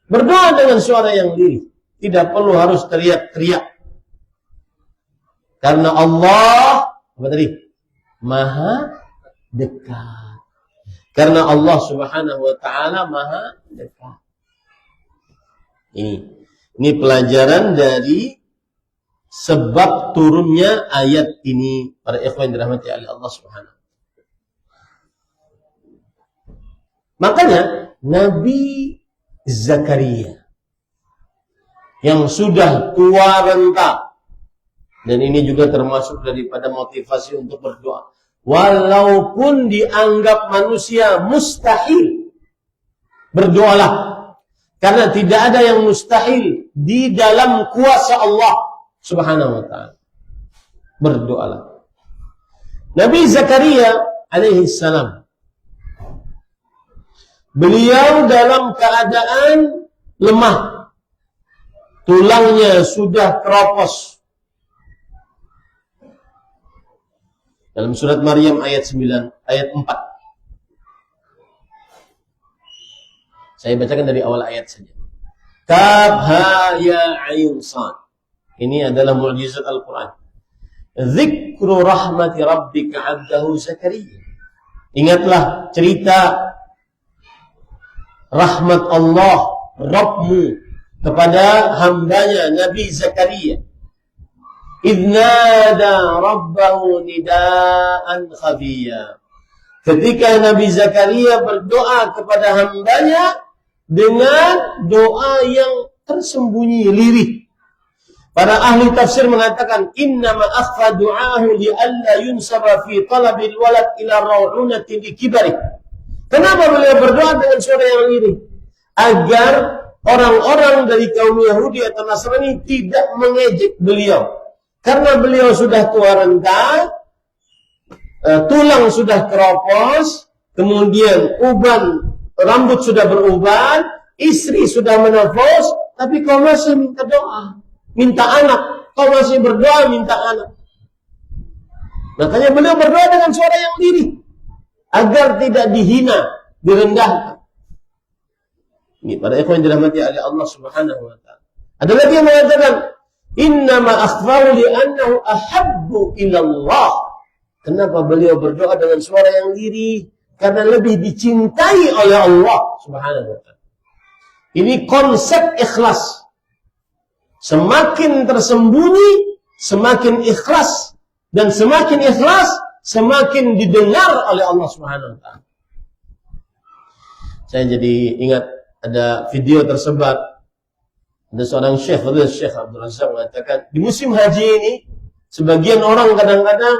Berdoa dengan suara yang lirih, tidak perlu harus teriak-teriak. Karena Allah apa tadi? Maha dekat. Karena Allah Subhanahu wa taala Maha dekat. Ini pelajaran dari sebab turunnya ayat ini, para ikhwan dirahmati oleh Allah Subhanahu. Makanya Nabi Zakaria yang sudah tua renta, dan ini juga termasuk daripada motivasi untuk berdoa. Walaupun dianggap manusia mustahil, berdoalah. Karena tidak ada yang mustahil di dalam kuasa Allah Subhanahu wa ta'ala. Berdoalah. Nabi Zakaria alaihi salam, beliau dalam keadaan lemah. Tulangnya sudah keropos. Dalam surat Maryam ayat 9, ayat 4. Saya bacakan dari awal ayat saja. Kaf ha ya ain sad. Ini adalah mukjizat Al-Quran. Dzikru rahmati rabbika 'abdahu Zakaria. Ingatlah cerita rahmat Allah Rabbmu kepada hambanya Nabi Zakaria. Idnada rabbahu nidaan khafiyya. Ketika Nabi Zakaria berdoa kepada hambanya dengan doa yang tersembunyi, lirih. Para ahli tafsir mengatakan innama akhfa du'ahu li'alla yunsaba fi talabil walad ila rau'unati likibari. Kenapa beliau berdoa dengan suara yang lirih? Agar orang-orang dari kaum Yahudi atau Nasrani tidak mengejek beliau. Karena beliau sudah tua renta, tulang sudah keropos, kemudian rambut sudah beruban, istri sudah menafus, tapi kau masih minta doa, minta anak, kau masih berdoa minta anak. Makanya beliau berdoa dengan suara yang lirih, agar tidak dihina, direndahkan. Ini para ikhwan dirahmati oleh Allah Subhanahu wa ta'ala. Ada lagi yang mengatakan innama akhfaru li'annahu ahabbu ilallah. Kenapa beliau berdoa dengan suara yang lirih? Karena lebih dicintai oleh Allah Subhanahu wa ta'ala. Ini konsep ikhlas. Semakin tersembunyi, semakin ikhlas. Dan semakin ikhlas, semakin didengar oleh Allah Subhanahu wa ta'ala. Saya jadi ingat ada video tersebar. Ada seorang syekh Abdul Razak mengatakan, di musim haji ini, sebagian orang kadang-kadang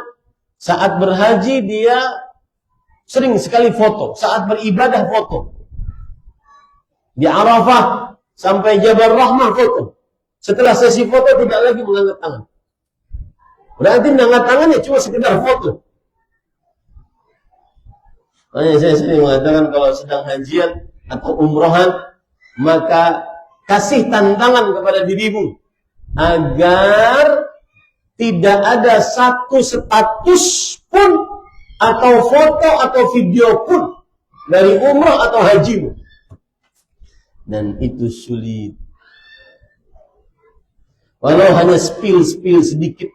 saat berhaji dia sering sekali foto, saat beribadah foto. Di Arafah sampai Jabal Rahmah foto. Setelah sesi foto tidak lagi mengangkat tangan. Berarti mengangkat tangannya cuma sekedar foto. Makanya saya sering mengatakan kalau sedang hajian atau umrohan, maka kasih tantangan kepada dirimu agar tidak ada satu status pun atau foto atau video pun dari umrah atau hajimu. Dan itu sulit. Walau hanya spill sedikit.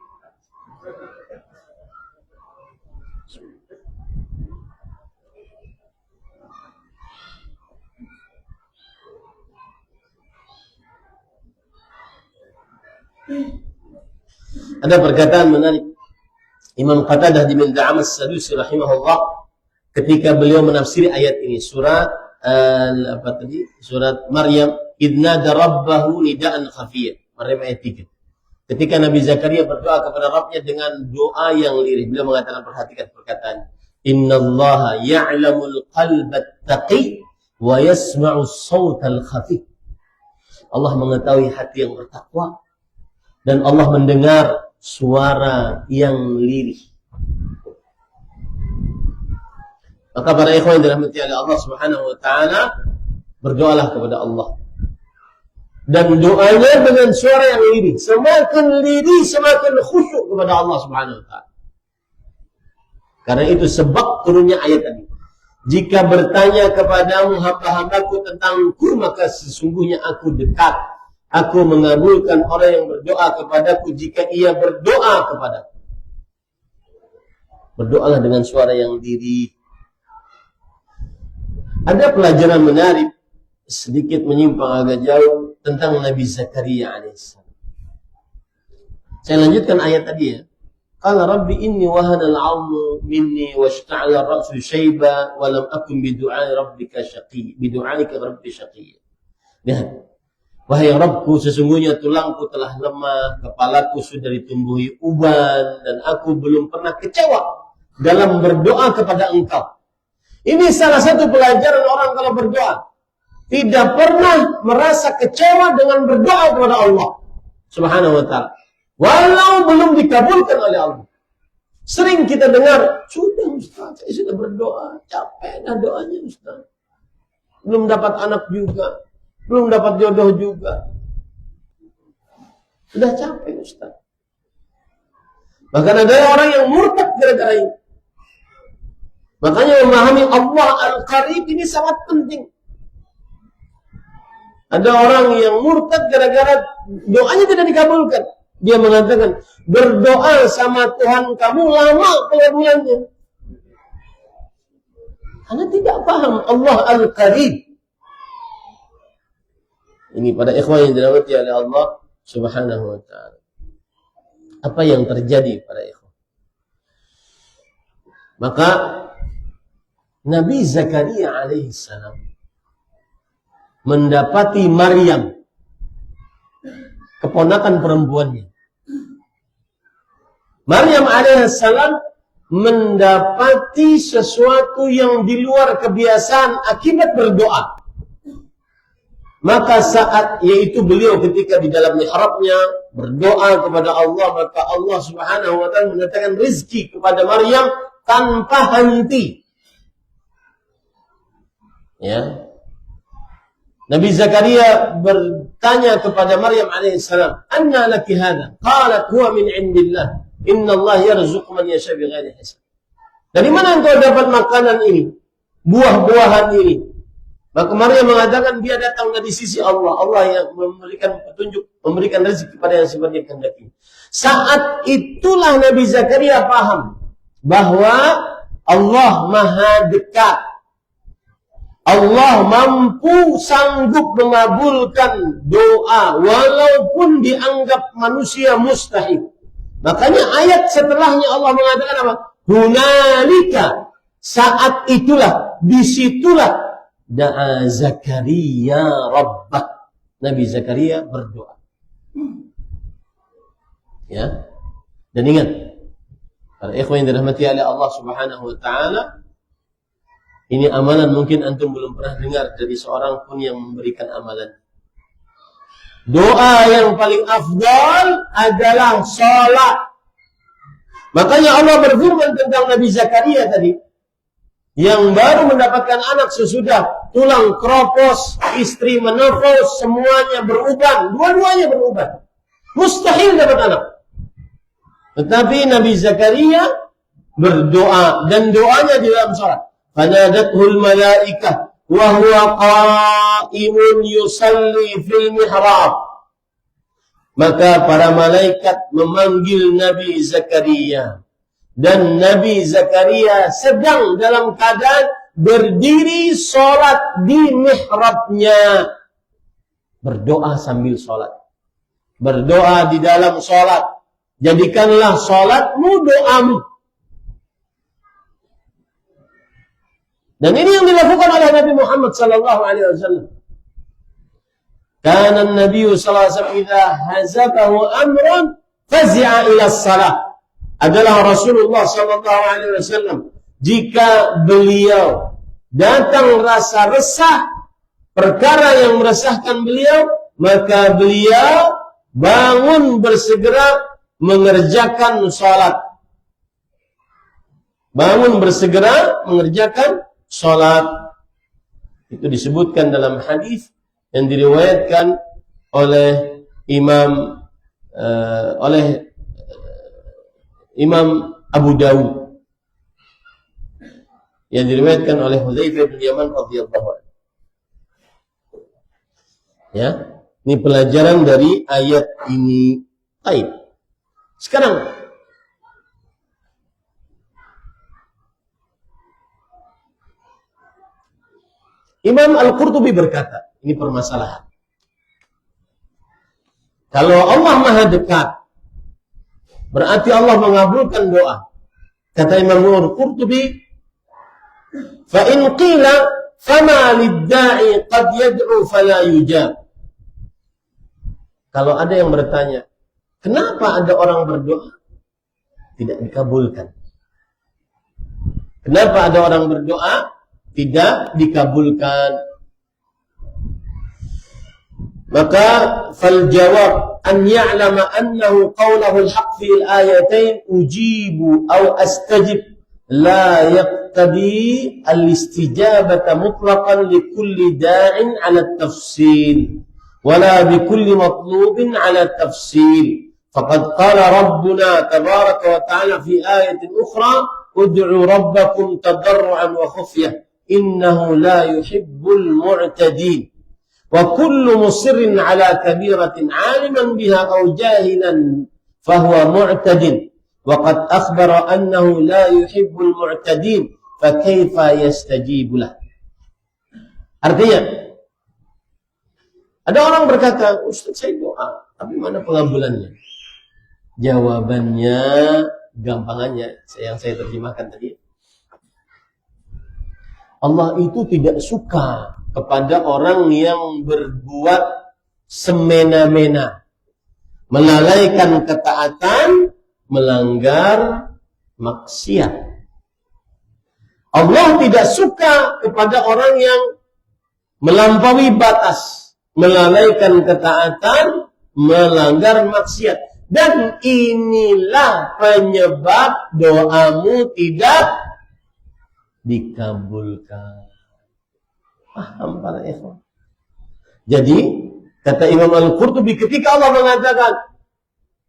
Ada perkataan menarik Imam Qatadah bin Da'am as-Sadusi rahimahullah ketika beliau menafsiri ayat ini, surat surat Maryam, idnada rabbahu nidaan khafiyya, Maryam ayat 3. Ketika Nabi Zakaria berdoa kepada Rabbnya dengan doa yang lirih, beliau mengatakan, perhatikan perkataan, innallaha ya'lamul qalbat taqi wa yasma'u sawtal khafi. Allah mengetahui hati yang bertakwa dan Allah mendengar suara yang lirih. Maka para ikhwan yang dirahmati oleh Allah Subhanahu wa ta'ala, berdoalah kepada Allah. Dan doanya dengan suara yang lirih. Semakin lirih, semakin khusyuk kepada Allah Subhanahu wa ta'ala. Karena itu sebab turunnya ayat tadi. Jika bertanya kepadamu hamba-hambaku tentangku, maka sesungguhnya aku dekat. Aku mengabulkan orang yang berdoa kepadaku jika ia berdoa kepadaku. Berdoalah dengan suara yang lirih. Ada pelajaran menarik, sedikit menyimpang agak jauh, tentang Nabi Zakaria alaihissalam. Saya lanjutkan ayat tadi ya. Qala rabbi inni wahana al-'azmu minni washta'ala ar-ra'su shayba wa lam akun bidu'ai rabbika syaqiyya. Bidu'aika rabbi syaqiyya. Lihat. Wahai Rabbku, sesungguhnya tulangku telah lemah, kepalaku sudah ditumbuhi uban, dan aku belum pernah kecewa dalam berdoa kepada Engkau. Ini salah satu pelajaran orang kalau berdoa. Tidak pernah merasa kecewa dengan berdoa kepada Allah Subhanahu wa ta'ala. Walau belum dikabulkan oleh Allah. Sering kita dengar, sudah Ustaz, saya sudah berdoa, capek dah doanya Ustaz. Belum dapat anak juga, belum dapat jodoh juga. Sudah capek Ustaz. Bahkan ada orang yang murtad gara-gara ini. Makanya memahami Allah Al-Qarib ini sangat penting. Ada orang yang murtad gara-gara doanya tidak dikabulkan. Dia mengatakan, berdoa sama Tuhan kamu lama pengabulannya. Karena tidak paham Allah Al-Qarib. Ini pada ikhwan yang dirahmati oleh Allah Subhanahu wa ta'ala. Apa yang terjadi pada ikhwan? Maka Nabi Zakaria alaihissalam mendapati Maryam, keponakan perempuannya. Maryam alaihissalam mendapati sesuatu yang di luar kebiasaan akibat berdoa. Maka saat, yaitu beliau ketika di dalam mihrabnya berdoa kepada Allah, maka Allah Subhanahu wa ta'ala mendatangkan rezeki kepada Maryam tanpa henti. Ya. Nabi Zakaria bertanya kepada Maryam alaihissalam, "Anna laki hadha?" Qalat, "Huwa min 'indillah. Inna Allah yarzuqu man yasha' bighairi hisab." Dari mana engkau dapat makanan ini? Buah-buahan ini? Maka Maryam mengatakan dia datang dari sisi Allah. Allah yang memberikan petunjuk, memberikan rezeki kepada yang sebenarnya kehendaki. Saat itulah Nabi Zakaria paham bahwa Allah Maha dekat. Allah mampu sanggup mengabulkan doa walaupun dianggap manusia mustahil. Makanya ayat setelahnya Allah mengatakan apa? Hunalika, saat itulah, disitulah da'a Zakaria rabbah. Nabi Zakaria berdoa. Ya. Dan ingat, para ikhwan yang dirahmati oleh Allah Subhanahu wa ta'ala, ini amalan mungkin antum belum pernah dengar dari seorang pun yang memberikan amalan. Doa yang paling afdal adalah salat. Makanya Allah berfirman tentang Nabi Zakaria tadi, yang baru mendapatkan anak sesudah tulang keropos, istri menopause, semuanya beruban, dua-duanya beruban. Mustahil dapat anak. Tetapi Nabi Zakaria berdoa, dan doanya di dalam salat. Fanadathul malaikah wa huwa qa'imun yusalli fil mihrab. Maka para malaikat memanggil Nabi Zakaria, dan Nabi Zakaria sedang dalam keadaan berdiri sholat di mihrabnya. Berdoa sambil sholat, berdoa di dalam sholat. Jadikanlah sholatmu doamu. Dan ini yang dilakukan oleh Nabi Muhammad sallallahu alaihi wasallam. Kana Nabi sallallahu alaihi wasallam idza hazabahu amrun fazi'a ila shalah. Adalah Rasulullah sallallahu alaihi wasallam, jika beliau datang rasa resah, perkara yang meresahkan beliau, maka beliau bangun bersegera mengerjakan salat. Bangun bersegera mengerjakan salat. Itu disebutkan dalam hadis yang diriwayatkan oleh Imam Abu Dawud yang diriwayatkan oleh Hudzaifah bin Yaman radhiyallahu anhu. Ya, ini pelajaran dari ayat ini. Baik. Sekarang Imam Al-Qurtubi berkata, ini permasalahan. Kalau Allah Maha dekat, berarti Allah mengabulkan doa. Kata Imam Al-Qurtubi, fa in qila fama lid-da'i qad yad'u fala yujab. Kalau ada yang bertanya, kenapa ada orang berdoa tidak dikabulkan? Kenapa ada orang berdoa tidak dikabulkan? Maka fal jawab an ya'lama annahu qawluhu al-haq fi al-ayatain ujibu aw astajib la yaqtadi al-istijabata mutlaqan li kulli da'in 'ala at-tafsil wala bi kulli matlubin 'ala at-tafsil. Faqad qala rabbuna tabaraka wa ta'ala fi ayatin ukhra ud'u rabbakum tadarruan wa khufyah innahu la yuhibbul mu'tadin wa kullu musirrin 'ala kabiratin 'aliman biha aw jahilan fahuwa mu'tadin wa qad akhbara annahu la yuhibbul mu'tadin fa kaifa yastajibu lah. Artinya ada orang berkata, Ustaz saya doa tapi mana pengabulannya? Jawabannya gampangannya yang saya terjemahkan tadi. Allah itu tidak suka kepada orang yang berbuat semena-mena, melalaikan ketaatan, melanggar maksiat. Allah tidak suka kepada orang yang melampaui batas, melalaikan ketaatan, melanggar maksiat. Dan inilah penyebab doamu tidak dikabulkan. Paham para ikhwan? Jadi, kata Imam Al-Qurtubi, ketika Allah mengatakan,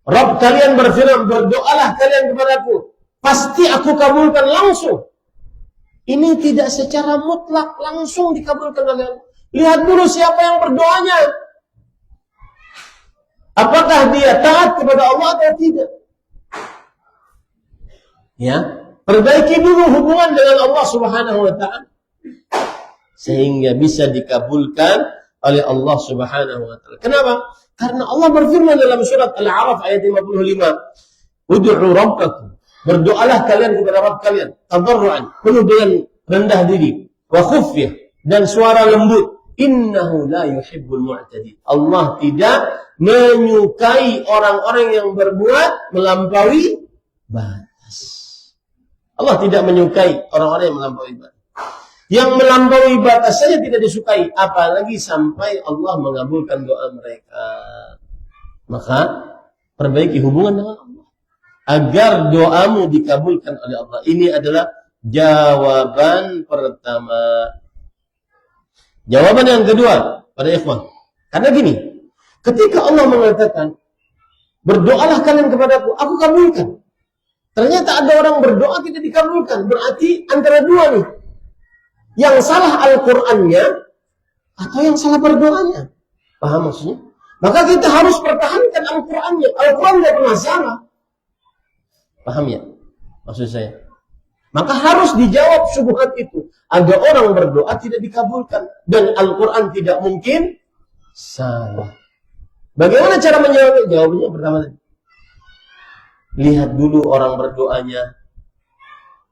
Rabb kalian berfirman, berdoalah kalian kepadaku, pasti aku kabulkan langsung. Ini tidak secara mutlak langsung dikabulkan oleh Allah. Lihat dulu siapa yang berdoanya. Apakah dia taat kepada Allah atau tidak? Ya, perbaiki dulu hubungan dengan Allah Subhanahu wa taala sehingga bisa dikabulkan oleh Allah Subhanahu wa taala. Kenapa? Karena Allah berfirman dalam surat Al-A'raf ayat 55, "Ud'u rabbakum." Berdoalah kalian kepada Rabb kalian, tadarruan, penuh dengan rendah diri, wa khufyah, dan suara lembut. Innahu la yuhibbul mu'tadin. Allah tidak menyukai orang-orang yang berbuat melampaui batas. Allah tidak menyukai orang-orang yang melampaui batas. Yang melampaui batas saja tidak disukai, apalagi sampai Allah mengabulkan doa mereka. Maka perbaiki hubungan dengan Allah agar doamu dikabulkan oleh Allah. Ini adalah jawaban pertama. Jawaban yang kedua pada ikhwan. Karena gini, ketika Allah mengatakan, berdoalah kalian kepadaku, aku kabulkan. Ternyata ada orang berdoa tidak dikabulkan. Berarti antara dua nih. Yang salah Al-Qur'annya atau yang salah berdoanya. Paham maksudnya? Maka kita harus pertahankan Al-Qur'annya. Al-Qur'an tidak pernah salah. Paham ya? Maksud saya. Maka harus dijawab syubhat itu. Ada orang berdoa tidak dikabulkan. Dan Al-Quran tidak mungkin salah. Bagaimana cara menjawabnya? Jawabannya pertama tadi. Lihat dulu orang berdoanya.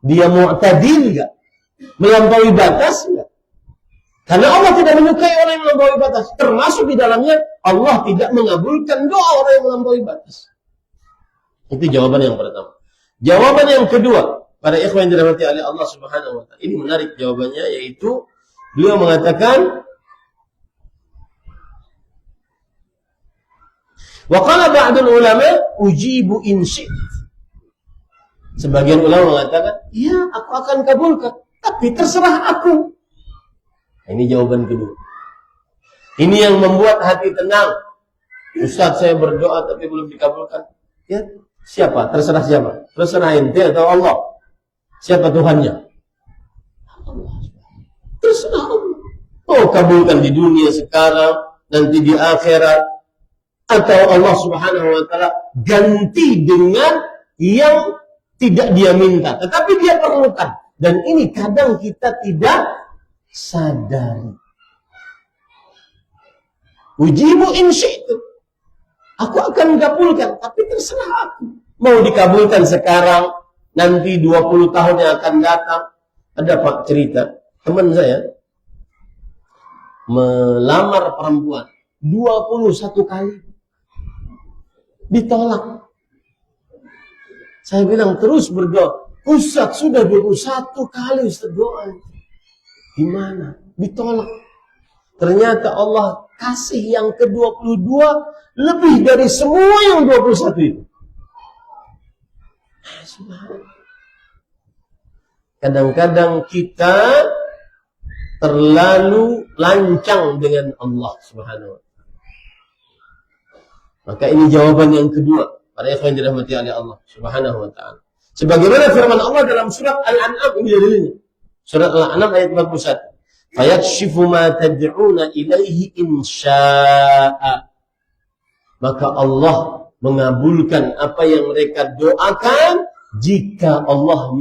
Dia mu'tadil enggak? Melampaui batas enggak? Karena Allah tidak menyukai orang yang melampaui batas. Termasuk di dalamnya Allah tidak mengabulkan doa orang yang melampaui batas. Itu jawaban yang pertama. Jawaban yang kedua. Para ikhwan yang dirahmati oleh Allah Subhanahu wa taala. Ini menarik jawabannya, yaitu beliau mengatakan, wa qala ba'dul ulama ujibu in syi'at. Sebagian ulama mengatakan, ya aku akan kabulkan, tapi terserah aku. Ini jawaban kedua. Ini yang membuat hati tenang. Ustaz, saya berdoa tapi belum dikabulkan. Ya, siapa? Terserah siapa? Terserah ente atau Allah? Siapa Tuhannya? Allah. Terserah Allah. Oh, kabulkan di dunia sekarang, nanti di akhirat, atau Allah Subhanahu wa taala ganti dengan yang tidak dia minta, tetapi dia perlukan. Dan ini kadang kita tidak sadari. Ujibu in syi'tu. Aku akan kabulkan, tapi terserah aku. Mau dikabulkan sekarang, nanti 20 tahun yang akan datang. Ada Pak cerita, teman saya melamar perempuan 21 kali. Ditolak. Saya bilang terus berdoa. Ustaz, sudah 21 kali Ustaz doa. Gimana? Ditolak. Ternyata Allah kasih yang ke-22 lebih dari semua yang 21 itu. Kadang-kadang kita terlalu lancang dengan Allah Subhanahu wa taala. Maka ini jawaban yang kedua. Para ikhwan dirahmati oleh Allah Subhanahu wa taala. Sebagaimana firman Allah dalam surat Al-An'am, ini dalilnya. Surat Al-An'am ayat 41. Fayakshifu ma tad'una ilaihi insya'a. Maka Allah mengabulkan apa yang mereka doakan jika Allah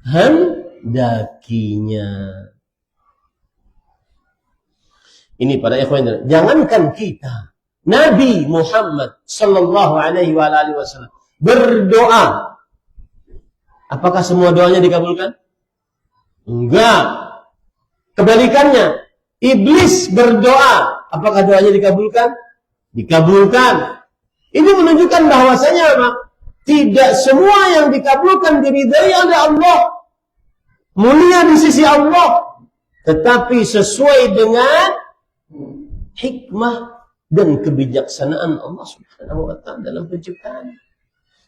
menghendakinya. Ini para ikhwan, jangankan kita, Nabi Muhammad sallallahu alaihi wasallam berdoa, apakah semua doanya dikabulkan? Enggak. Kebalikannya, iblis berdoa, apakah doanya dikabulkan? Dikabulkan. Ini menunjukkan bahwasanya tidak semua yang dikabulkan diridai oleh Allah, mulia di sisi Allah, tetapi sesuai dengan hikmah dan kebijaksanaan Allah Subhanahu wa taala dalam penciptaan.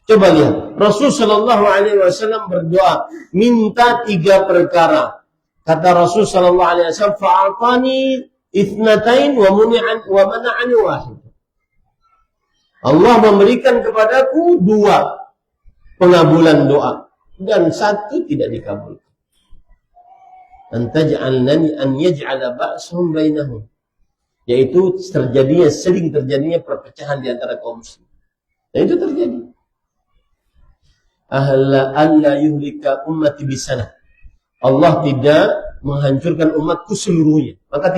Coba lihat, Rasul sallallahu alaihi wasallam berdoa minta 3 perkara. Kata Rasul sallallahu alaihi wasallam, fa'atani itsnatain wa mana'ani wahid. Allah memberikan kepadaku 2 pengabulan doa dan 1 tidak dikabulkan. Antaj'alnani an yaj'ala ba'sahum bainahum. Yaitu sering terjadinya perpecahan di antara kaum muslim. Dan itu terjadi. Ahla alla yuhlika ummati bisana. Allah tidak menghancurkan umatku seluruhnya. Maka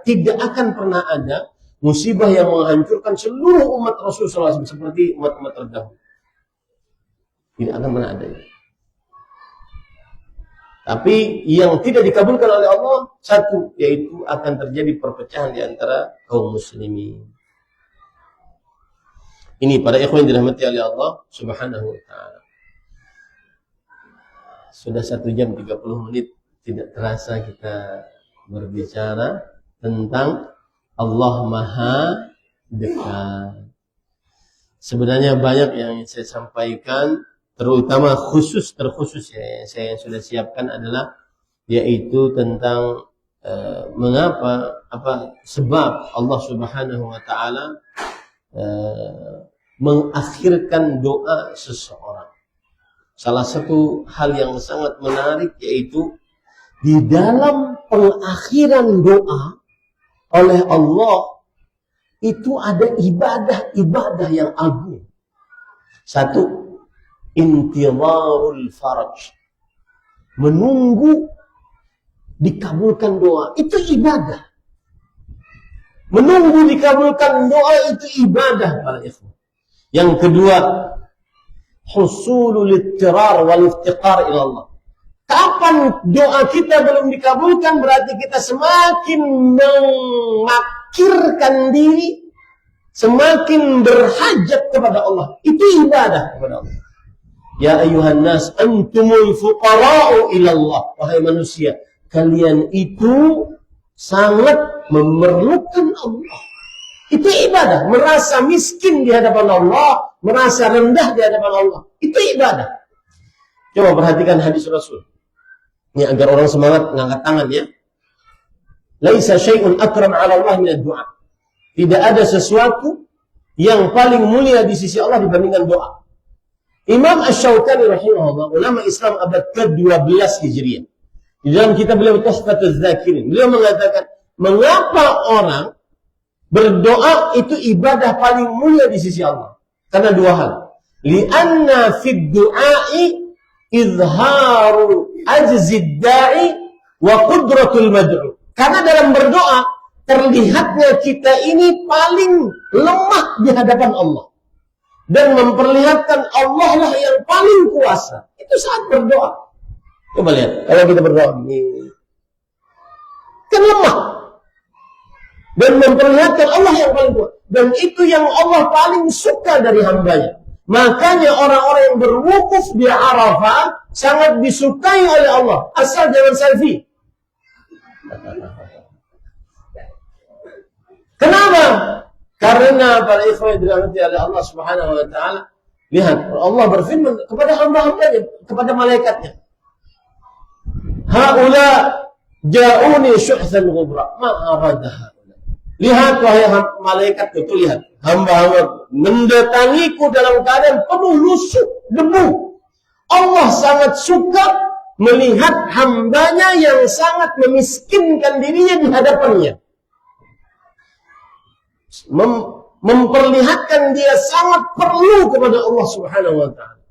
tidak akan pernah ada musibah yang menghancurkan seluruh umat Rasulullah SAW seperti umat-umat terdahulu. Tidak akan pernah ada. Tapi yang tidak dikabulkan oleh Allah 1, yaitu akan terjadi perpecahan di antara kaum muslimin. Ini para ikhwan yang dirahmati oleh Allah Subhanahu wa taala. Sudah 1 jam 30 menit, tidak terasa kita berbicara tentang Allah Maha Dekat. Sebenarnya banyak yang saya sampaikan, terutama terkhusus ya, yang saya sudah siapkan adalah yaitu tentang sebab Allah Subhanahu wa taala mengakhirkan doa seseorang. Salah satu hal yang sangat menarik yaitu di dalam pengakhiran doa oleh Allah itu ada ibadah-ibadah yang agung. 1, intidharul faraj. Menunggu dikabulkan doa, itu ibadah. Menunggu dikabulkan doa itu ibadah para ikhwan. Yang kedua, husulul ittirar wal iftiqar ila Allah. Kapan doa kita belum dikabulkan berarti kita semakin memakirkan diri, semakin berhajat kepada Allah. Itu ibadah kepada Allah. Ya ayuhan nas antumul fuqara'u ila Allah. Wahai manusia, kalian itu sangat memerlukan Allah. Itu ibadah. Merasa miskin di hadapan Allah, merasa rendah di hadapan Allah. Itu ibadah. Coba perhatikan hadis Rasul. Ini agar orang semangat mengangkat tangan ya. Laisa syai'un akram 'ala Allah min ad-du'a. Tidak ada sesuatu yang paling mulia di sisi Allah dibandingkan doa. Imam Asy-Syaukani rahimahullah, ulama Islam abad ke-12 Hijriah. Di dalam kitab beliau Tuhfatuz Dzakirin, beliau mengatakan, mengapa orang berdoa itu ibadah paling mulia di sisi Allah? Karena dua hal. Li'anna fid du'ai izharu ajzid da'i wa qudratul mad'u. Karena dalam berdoa terlihatnya kita ini paling lemah di hadapan Allah. Dan memperlihatkan Allah lah yang paling kuasa. Itu saat berdoa. Coba lihat, kalau kita berdoa begini, kan lemah. Dan memperlihatkan Allah yang paling kuasa. Dan itu yang Allah paling suka dari hambanya. Makanya orang-orang yang berwukuf di Arafah sangat disukai oleh Allah. Asal jangan selfie. Kenapa? Karena para ikhwan yang dirahmati oleh Allah Subhanahu wa taala, lihat Allah berfirman kepada hamba-hambanya, kepada malaikatnya. Haula ja'uni syuhsan ghubra, ma aradaha. Lihat wahai malaikat itu, lihat hamba-hamba mendatangiku dalam keadaan penuh lusuh, debu. Allah sangat suka melihat hambanya yang sangat memiskinkan dirinya di hadapannya. Memperlihatkan dia sangat perlu kepada Allah Subhanahu wa taala.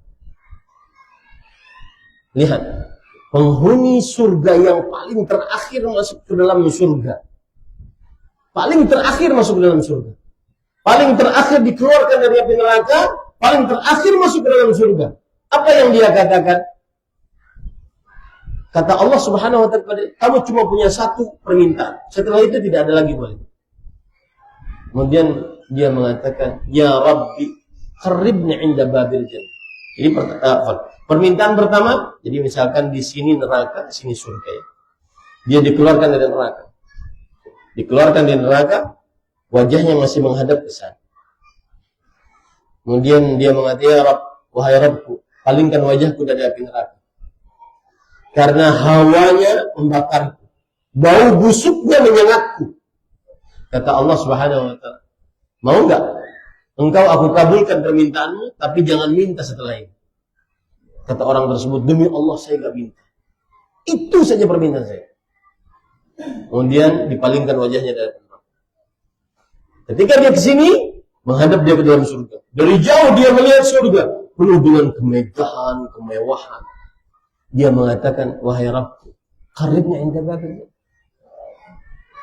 Lihat, penghuni surga yang paling terakhir masuk ke dalam surga. Paling terakhir masuk ke dalam surga. Paling terakhir dikeluarkan dari api neraka, paling terakhir masuk ke dalam surga. Apa yang dia katakan? Kata Allah Subhanahu wa taala, kamu cuma punya satu permintaan. Setelah itu tidak ada lagi boleh. Kemudian dia mengatakan, Ya Rabbi, qarribni inda babil jannah. Jadi permintaan pertama, jadi misalkan di sini neraka, di sini surga ya. Dia dikeluarkan dari neraka. Dikeluarkan dari neraka, wajahnya masih menghadap ke sana. Kemudian dia mengatakan, Ya Rabb, wahai Rabbku, palingkan wajahku dari api neraka. Karena hawanya membakarku, bau busuknya menyengatku. Kata Allah Subhanahu wa taala, mau enggak engkau aku kabulkan permintaanmu, tapi jangan minta setelah ini. Kata orang tersebut, demi Allah saya enggak minta. Itu saja permintaan saya. Kemudian dipalingkan wajahnya dari neraka. Ketika dia ke sini, menghadap dia ke dalam surga. Dari jauh dia melihat surga penuh dengan kemegahan, kemewahan. Dia mengatakan, wahai Rabbku, qaribna inda babil.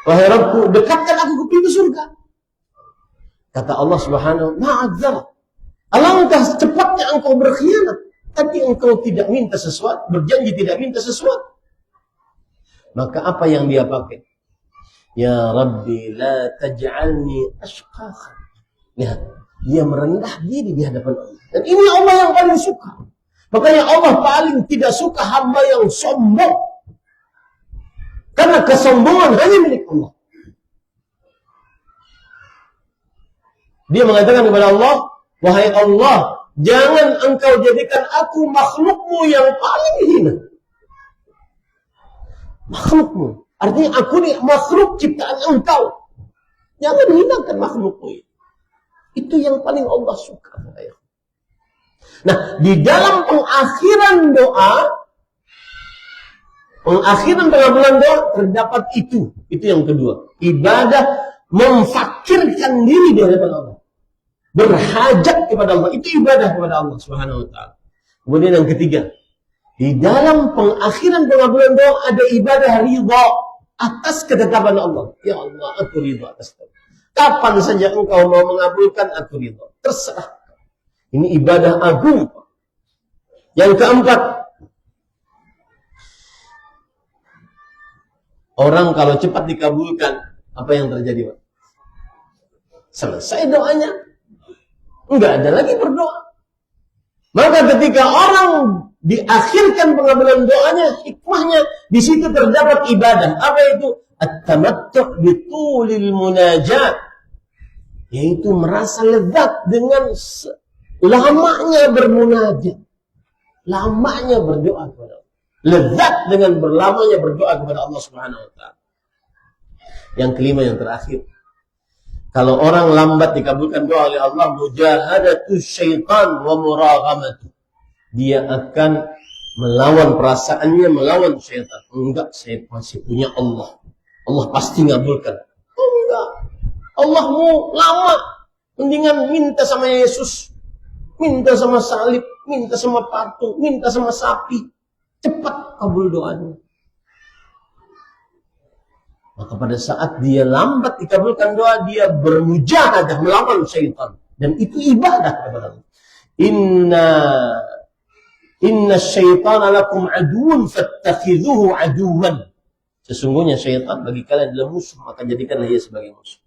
Wahai Rabbku, dekatkan aku ke pintu surga. Kata Allah Subhanahu, ma'adzar. Alangkah cepatnya engkau berkhianat. Tadi engkau tidak minta sesuatu, berjanji tidak minta sesuatu. Maka apa yang dia pakai? Ya Rabbi, la taj'alni ashqaqan. Lihat, dia merendah diri di hadapan Allah. Dan ini Allah yang paling suka. Makanya Allah paling tidak suka hamba yang sombong. Karena kesombongan hanya milik Allah. Dia mengatakan kepada Allah, wahai Allah, jangan engkau jadikan aku makhlukmu yang paling hina. Makhlukmu. Artinya aku ini makhluk ciptaan engkau. Jangan hinakan makhlukmu. Itu yang paling Allah suka. Nah, di dalam pengakhiran doa, pengakhiran pengabulan doa terdapat itu. Itu yang kedua. Ibadah memfakirkan diri di hadapan Allah. Berhajat kepada Allah. Itu ibadah kepada Allah Subhanahu wa taala. Kemudian yang ketiga, di dalam pengakhiran pengabulan doa ada ibadah ridha atas ketetapan Allah. Ya Allah, aku ridha atas itu. Kapan saja engkau mau mengabulkan, aku ridha. Terserah. Ini ibadah agung. Yang keempat, orang kalau cepat dikabulkan, apa yang terjadi, Pak? Selesai doanya. Enggak ada lagi berdoa. Maka ketika orang diakhirkan pengabulan doanya, hikmahnya di situ terdapat ibadah. Apa itu? At-tamattu' bitulil munajat. Yaitu merasa lezat dengan lamanya bermunajat. Lamanya berdoa kepada Allah. Lezat dengan berlamanya berdoa kepada Allah Subhanahu wa taala. Yang kelima, yang terakhir. Kalau orang lambat dikabulkan doa oleh Allah, mujahadatu syaitan wa muraghamatu. Dia akan melawan perasaannya, melawan syaitan. Enggak, saya masih punya Allah. Allah pasti ngabulkan. Enggak. Allahmu lama. Mendingan minta sama Yesus. Minta sama salib. Minta sama patung. Minta sama sapi. Cepat kabul doanya. Maka pada saat dia lambat dikabulkan doa, dia bermujahadah melawan syaitan. Dan itu ibadah kepada Allah. Inna syaitana lakum aduun fattakhidhuhu aduwan. Sesungguhnya syaitan bagi kalian adalah musuh, maka jadikanlah dia sebagai musuh.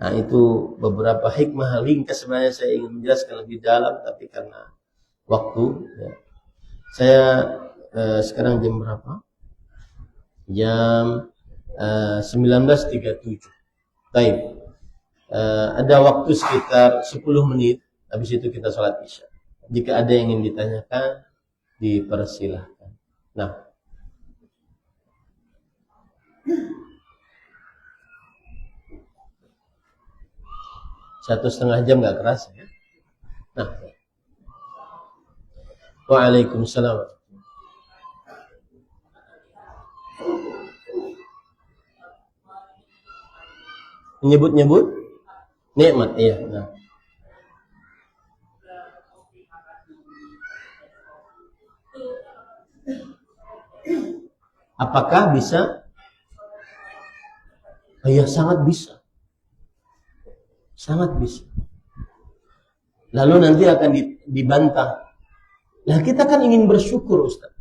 Nah, itu beberapa hikmah ringkas. Sebenarnya saya ingin menjelaskan lebih dalam, tapi karena waktu, ya. Saya sekarang jam berapa? Jam 19.37. Baik. Ada waktu sekitar 10 menit. Habis itu kita sholat isya. Jika ada yang ingin ditanyakan, dipersilahkan. Nah. Satu setengah jam gak kerasa ya. Nah. Waalaikumsalam. Menyebut-nyebut nikmat, iya. Nah. Apakah bisa? Oh, ya, sangat bisa. Sangat bisa. Lalu nanti akan dibantah. Lah kita kan ingin bersyukur, Ustaz.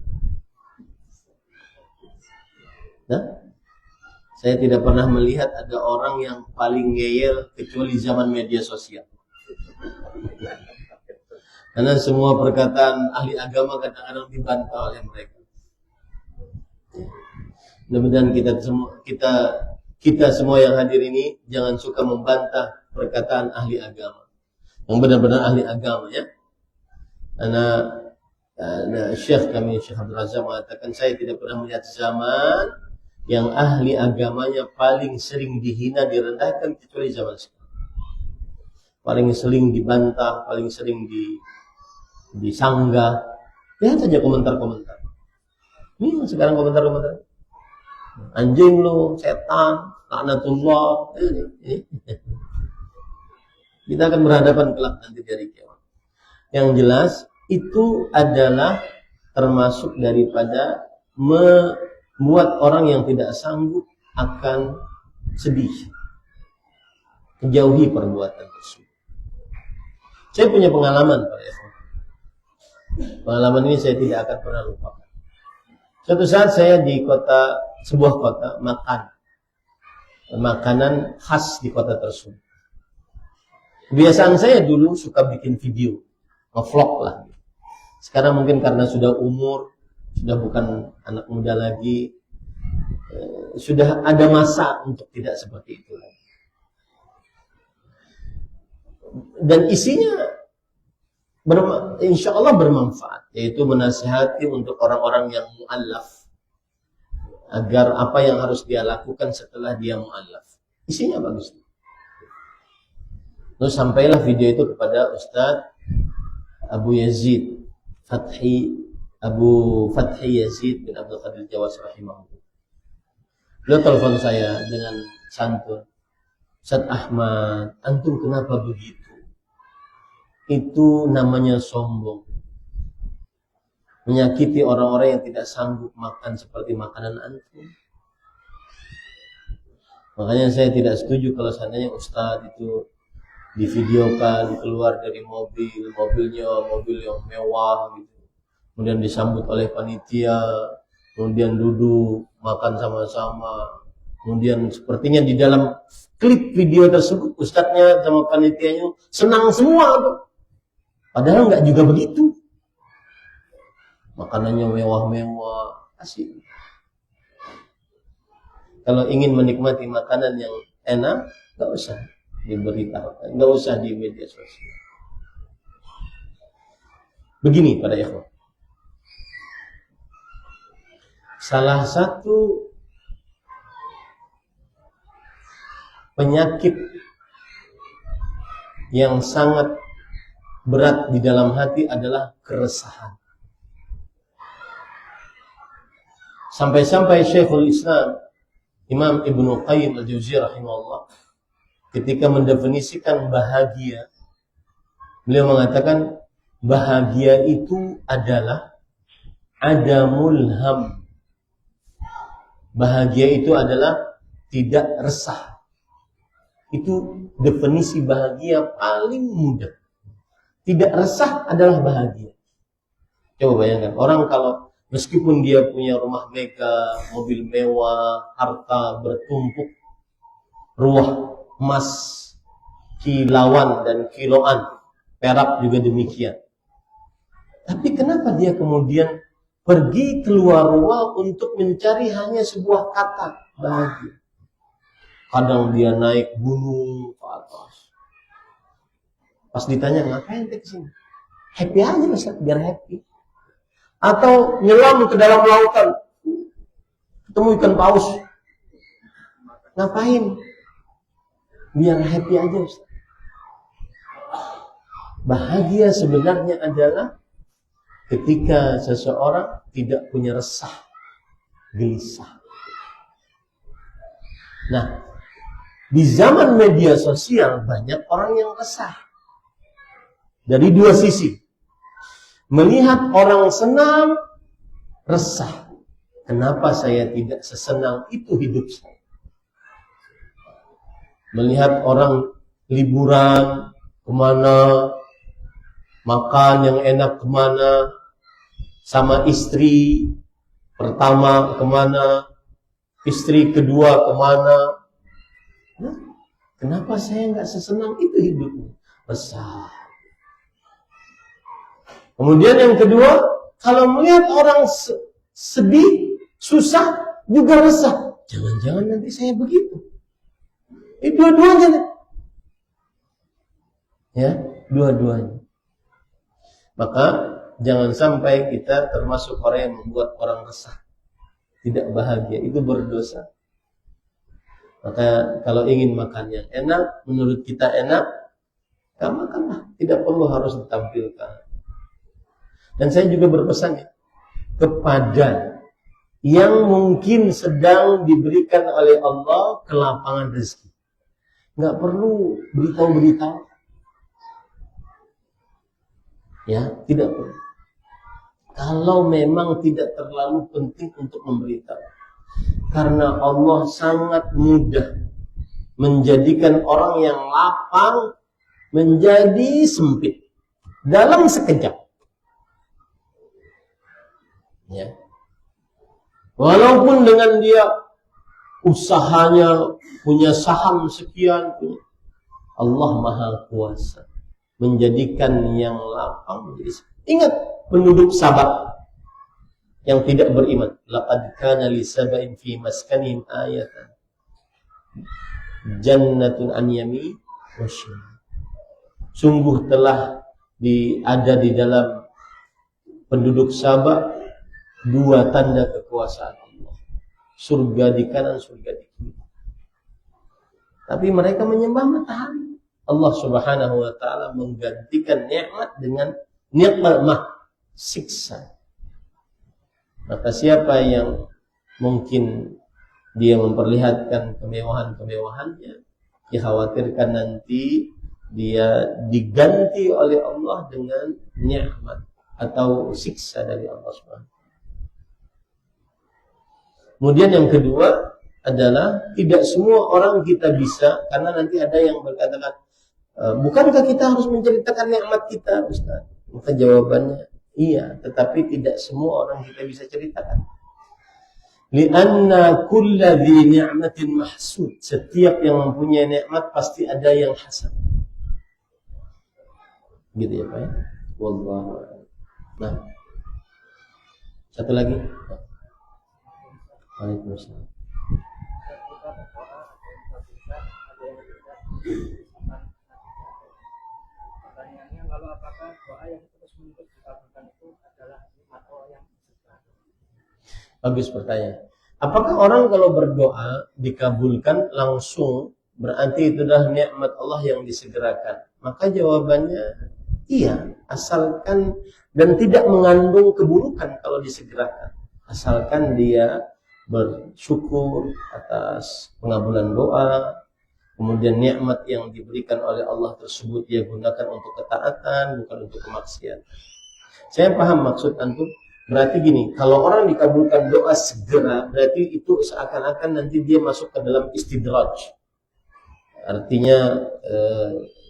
Nah, saya tidak pernah melihat ada orang yang paling ngeyel kecuali zaman media sosial. Karena semua perkataan ahli agama kadang-kadang dibantah oleh mereka. Mudah-mudahan kita semua yang hadir ini jangan suka membantah perkataan ahli agama. Yang benar-benar ahli agama, ya. Karena Syekh Abdul Razak mengatakan, saya tidak pernah melihat zaman yang ahli agamanya paling sering dihina, direndahkan kecuali zaman sekarang. Paling sering dibantah, paling sering disanggah. Lihat saja komentar-komentar. Ini sekarang komentar-komentar. Anjing lu, setan, laknatullah. Kita akan berhadapan kelak nanti dari kiamat. Yang jelas itu adalah termasuk daripada membuat orang yang tidak sanggup akan sedih. Menjauhi perbuatan tersebut. Saya punya pengalaman, Pak Eko. Pengalaman ini saya tidak akan pernah lupakan. Suatu saat saya di sebuah kota makan makanan khas di kota tersebut. Kebiasaan saya dulu suka bikin video, nge-vlog lah. Sekarang mungkin karena sudah umur, sudah bukan anak muda lagi, sudah ada masa untuk tidak seperti itu lagi. Dan isinya insya Allah bermanfaat, yaitu menasihati untuk orang-orang yang mu'allaf, agar apa yang harus dia lakukan setelah dia mu'allaf. Isinya bagus. Lalu sampailah video itu kepada Ustaz Abu Fathi Yazid bin Abdul Qadir Jawas rahimahullah. Beliau telepon saya dengan santun, Ustaz Ahmad, antum kenapa begitu? Itu namanya sombong. Menyakiti orang-orang yang tidak sanggup makan seperti makanan antum. Makanya saya tidak setuju kalau seandainya Ustaz itu divideokan keluar dari mobilnya mobil yang mewah gitu. Kemudian disambut oleh panitia, kemudian duduk makan sama-sama. Kemudian sepertinya di dalam klip video tersebut ustadznya sama panitianya senang semua tuh. Padahal nggak juga begitu. Makanannya mewah-mewah, asik. Kalau ingin menikmati makanan yang enak, nggak usah diberitahukan, nggak usah di media sosial. Begini pada ikhwan, salah satu penyakit yang sangat berat di dalam hati adalah keresahan. Sampai-sampai Syekhul Islam Imam Ibnu Qayyim al-Jauziyah rahimahullah ketika mendefinisikan bahagia, beliau mengatakan bahagia itu adalah adamul ham. Bahagia itu adalah tidak resah. Itu definisi bahagia paling mudah. Tidak resah adalah bahagia. Coba bayangkan, orang kalau meskipun dia punya rumah megah, mobil mewah, harta bertumpuk, ruah emas, kilauan dan kiloan, perak juga demikian. Tapi kenapa dia kemudian pergi keluar rumah untuk mencari hanya sebuah kata bahagia? Kadang dia naik gunung ke atas. Pas ditanya, ngapain ke sini? Happy aja Ustaz, biar happy. Atau nyelam ke dalam lautan, ketemu ikan paus. Ngapain? Biar happy aja Ustaz. Bahagia sebenarnya adalah ketika seseorang tidak punya resah, gelisah. Nah, di zaman media sosial banyak orang yang resah. Dari dua sisi. Melihat orang senang, resah. Kenapa saya tidak sesenang itu hidup saya? Melihat orang liburan kemana, makan yang enak kemana, sama istri pertama kemana, istri kedua kemana. Nah, kenapa saya nggak sesenang itu hidupnya? Resah. Kemudian yang kedua, kalau melihat orang sedih, susah, juga resah. Jangan-jangan nanti saya begitu. Dua-duanya. Ya, dua-duanya. Maka jangan sampai kita termasuk orang yang membuat orang resah, tidak bahagia, itu berdosa. Maka kalau ingin makan yang enak, menurut kita enak, ya makanlah, tidak perlu harus ditampilkan. Dan saya juga berpesan kepada yang mungkin sedang diberikan oleh Allah kelapangan rezeki, nggak perlu beritahu-beritahu. Ya, tidak perlu. Kalau memang tidak terlalu penting untuk memberitahu. Karena Allah sangat mudah menjadikan orang yang lapang menjadi sempit dalam sekejap. Ya. Walaupun dengan dia usahanya punya saham sekian, Allah Maha Kuasa menjadikan yang lapang menjadi sempit. Ingat penduduk Sabah yang tidak beriman. Laqad kana li sab'in fi maskanihim ayatan. Jannatun an yamin wa shimal. Sungguh telah ada di dalam penduduk Sabah dua tanda kekuasaan Allah. Surga di kanan, surga di kiri. Tapi mereka menyembah matahari. Allah Subhanahu wa taala menggantikan nikmat dengan nikmat siksa. Maka siapa yang mungkin dia memperlihatkan kemewahan-kemewahannya, dikhawatirkan nanti dia diganti oleh Allah dengan nikmat atau siksa dari Allah Subhanahu. Kemudian yang kedua adalah tidak semua orang kita bisa, karena nanti ada yang berkatakan, bukankah kita harus menceritakan nikmat kita, Ustaz? Maka jawabannya iya, tetapi tidak semua orang kita bisa ceritakan. Lianna kulla dhi ni'matin mahsud. Setiap yang mempunyai nikmat pasti ada yang hasad. Gitu ya Pak ya? Wallahu a'lam. Nah, satu lagi. Waalaikumsalam. Pertanyaannya, lalu apakah doa yang terus-menerus dikabulkan itu adalah atau yang sedang? Bagus pertanyaan. Apakah orang kalau berdoa dikabulkan langsung berarti itu adalah nikmat Allah yang disegerakan? Maka jawabannya iya, asalkan dan tidak mengandung keburukan kalau disegerakan. Asalkan dia bersyukur atas pengabulan doa, kemudian nikmat yang diberikan oleh Allah tersebut dia gunakan untuk ketaatan, bukan untuk kemaksiatan. Saya paham maksud antum. Berarti gini, kalau orang dikabulkan doa segera, berarti itu seakan-akan nanti dia masuk ke dalam istidraj. Artinya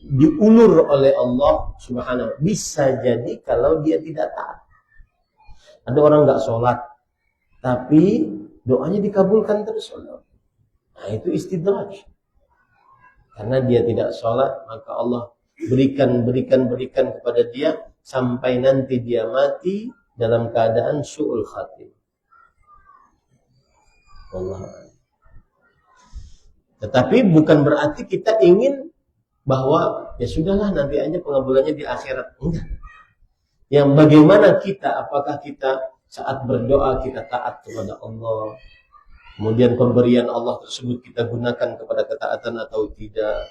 diulur oleh Allah Subhanahu. Bisa jadi kalau dia tidak taat. Ada orang nggak sholat, tapi doanya dikabulkan terus oleh Allah. Nah itu istidraj. Karena dia tidak sholat, maka Allah berikan kepada dia sampai nanti dia mati dalam keadaan su'ul khatim. Allah. Tetapi bukan berarti kita ingin bahwa ya sudahlah nanti aja pengabulannya di akhirat. Enggak. Yang bagaimana kita, apakah kita saat berdoa kita taat kepada Allah, kemudian pemberian Allah tersebut kita gunakan kepada ketaatan atau tidak.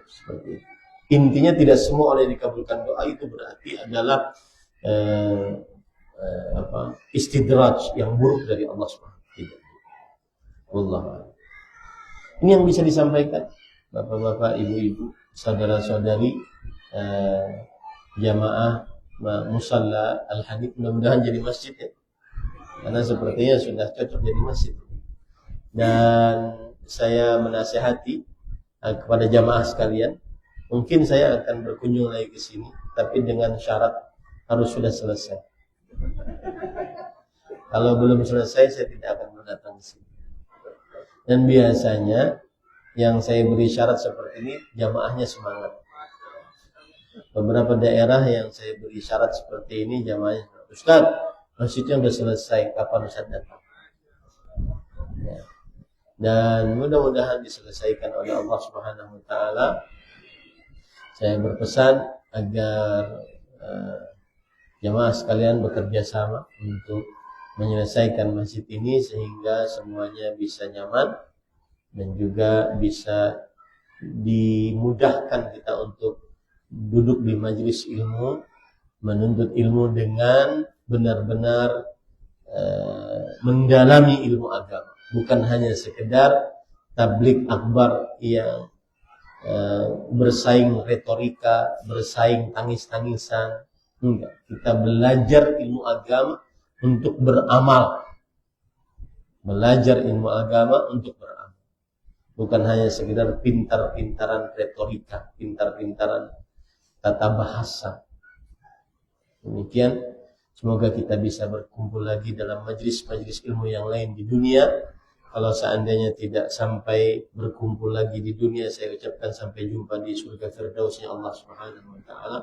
Seperti itu. Intinya tidak semua orang yang dikabulkan doa itu berarti adalah istidraj yang buruk dari Allah SWT. Allah. Ini yang bisa disampaikan bapak-bapak, ibu-ibu, saudara-saudari jamaah musalla al-hadid, mudah-mudahan jadi masjid ya. Karena sepertinya sudah cocok jadi masjid. Dan saya menasihati kepada jamaah sekalian, mungkin saya akan berkunjung lagi ke sini, tapi dengan syarat harus sudah selesai. Kalau belum selesai, saya tidak akan datang ke sini. Dan biasanya yang saya beri syarat seperti ini, jamaahnya semangat. Beberapa daerah yang saya beri syarat seperti ini, jamaahnya, Ustaz, masjidnya sudah selesai, kapan Ustaz datang? Ya. Dan mudah-mudahan diselesaikan oleh Allah Subhanahu Wa Taala. Saya berpesan agar jamaah sekalian bekerja sama untuk menyelesaikan masjid ini sehingga semuanya bisa nyaman dan juga bisa dimudahkan kita untuk duduk di majelis ilmu, menuntut ilmu dengan benar-benar mendalami ilmu agama, bukan hanya sekedar tabligh akbar yang bersaing retorika, bersaing tangis-tangisan. Enggak, kita belajar ilmu agama untuk beramal. Belajar ilmu agama untuk beramal. Bukan hanya sekedar pintar-pintaran retorika, pintar-pintaran tata bahasa. Demikian, semoga kita bisa berkumpul lagi dalam majelis-majelis ilmu yang lain di dunia. Kalau seandainya tidak sampai berkumpul lagi di dunia, saya ucapkan sampai jumpa di surga firdausnya Allah Subhanahu wa taala.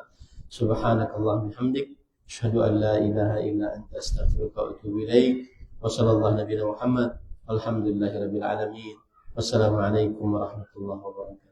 Subhanakallahumma bihamdik, asyhadu an la ilaha illa anta, astaghfiruka wa atubu ilaik. Wa sallallahu nabiyana Muhammad. Alhamdulillahirabbil alamin. Wassalamualaikum warahmatullahi wabarakatuh.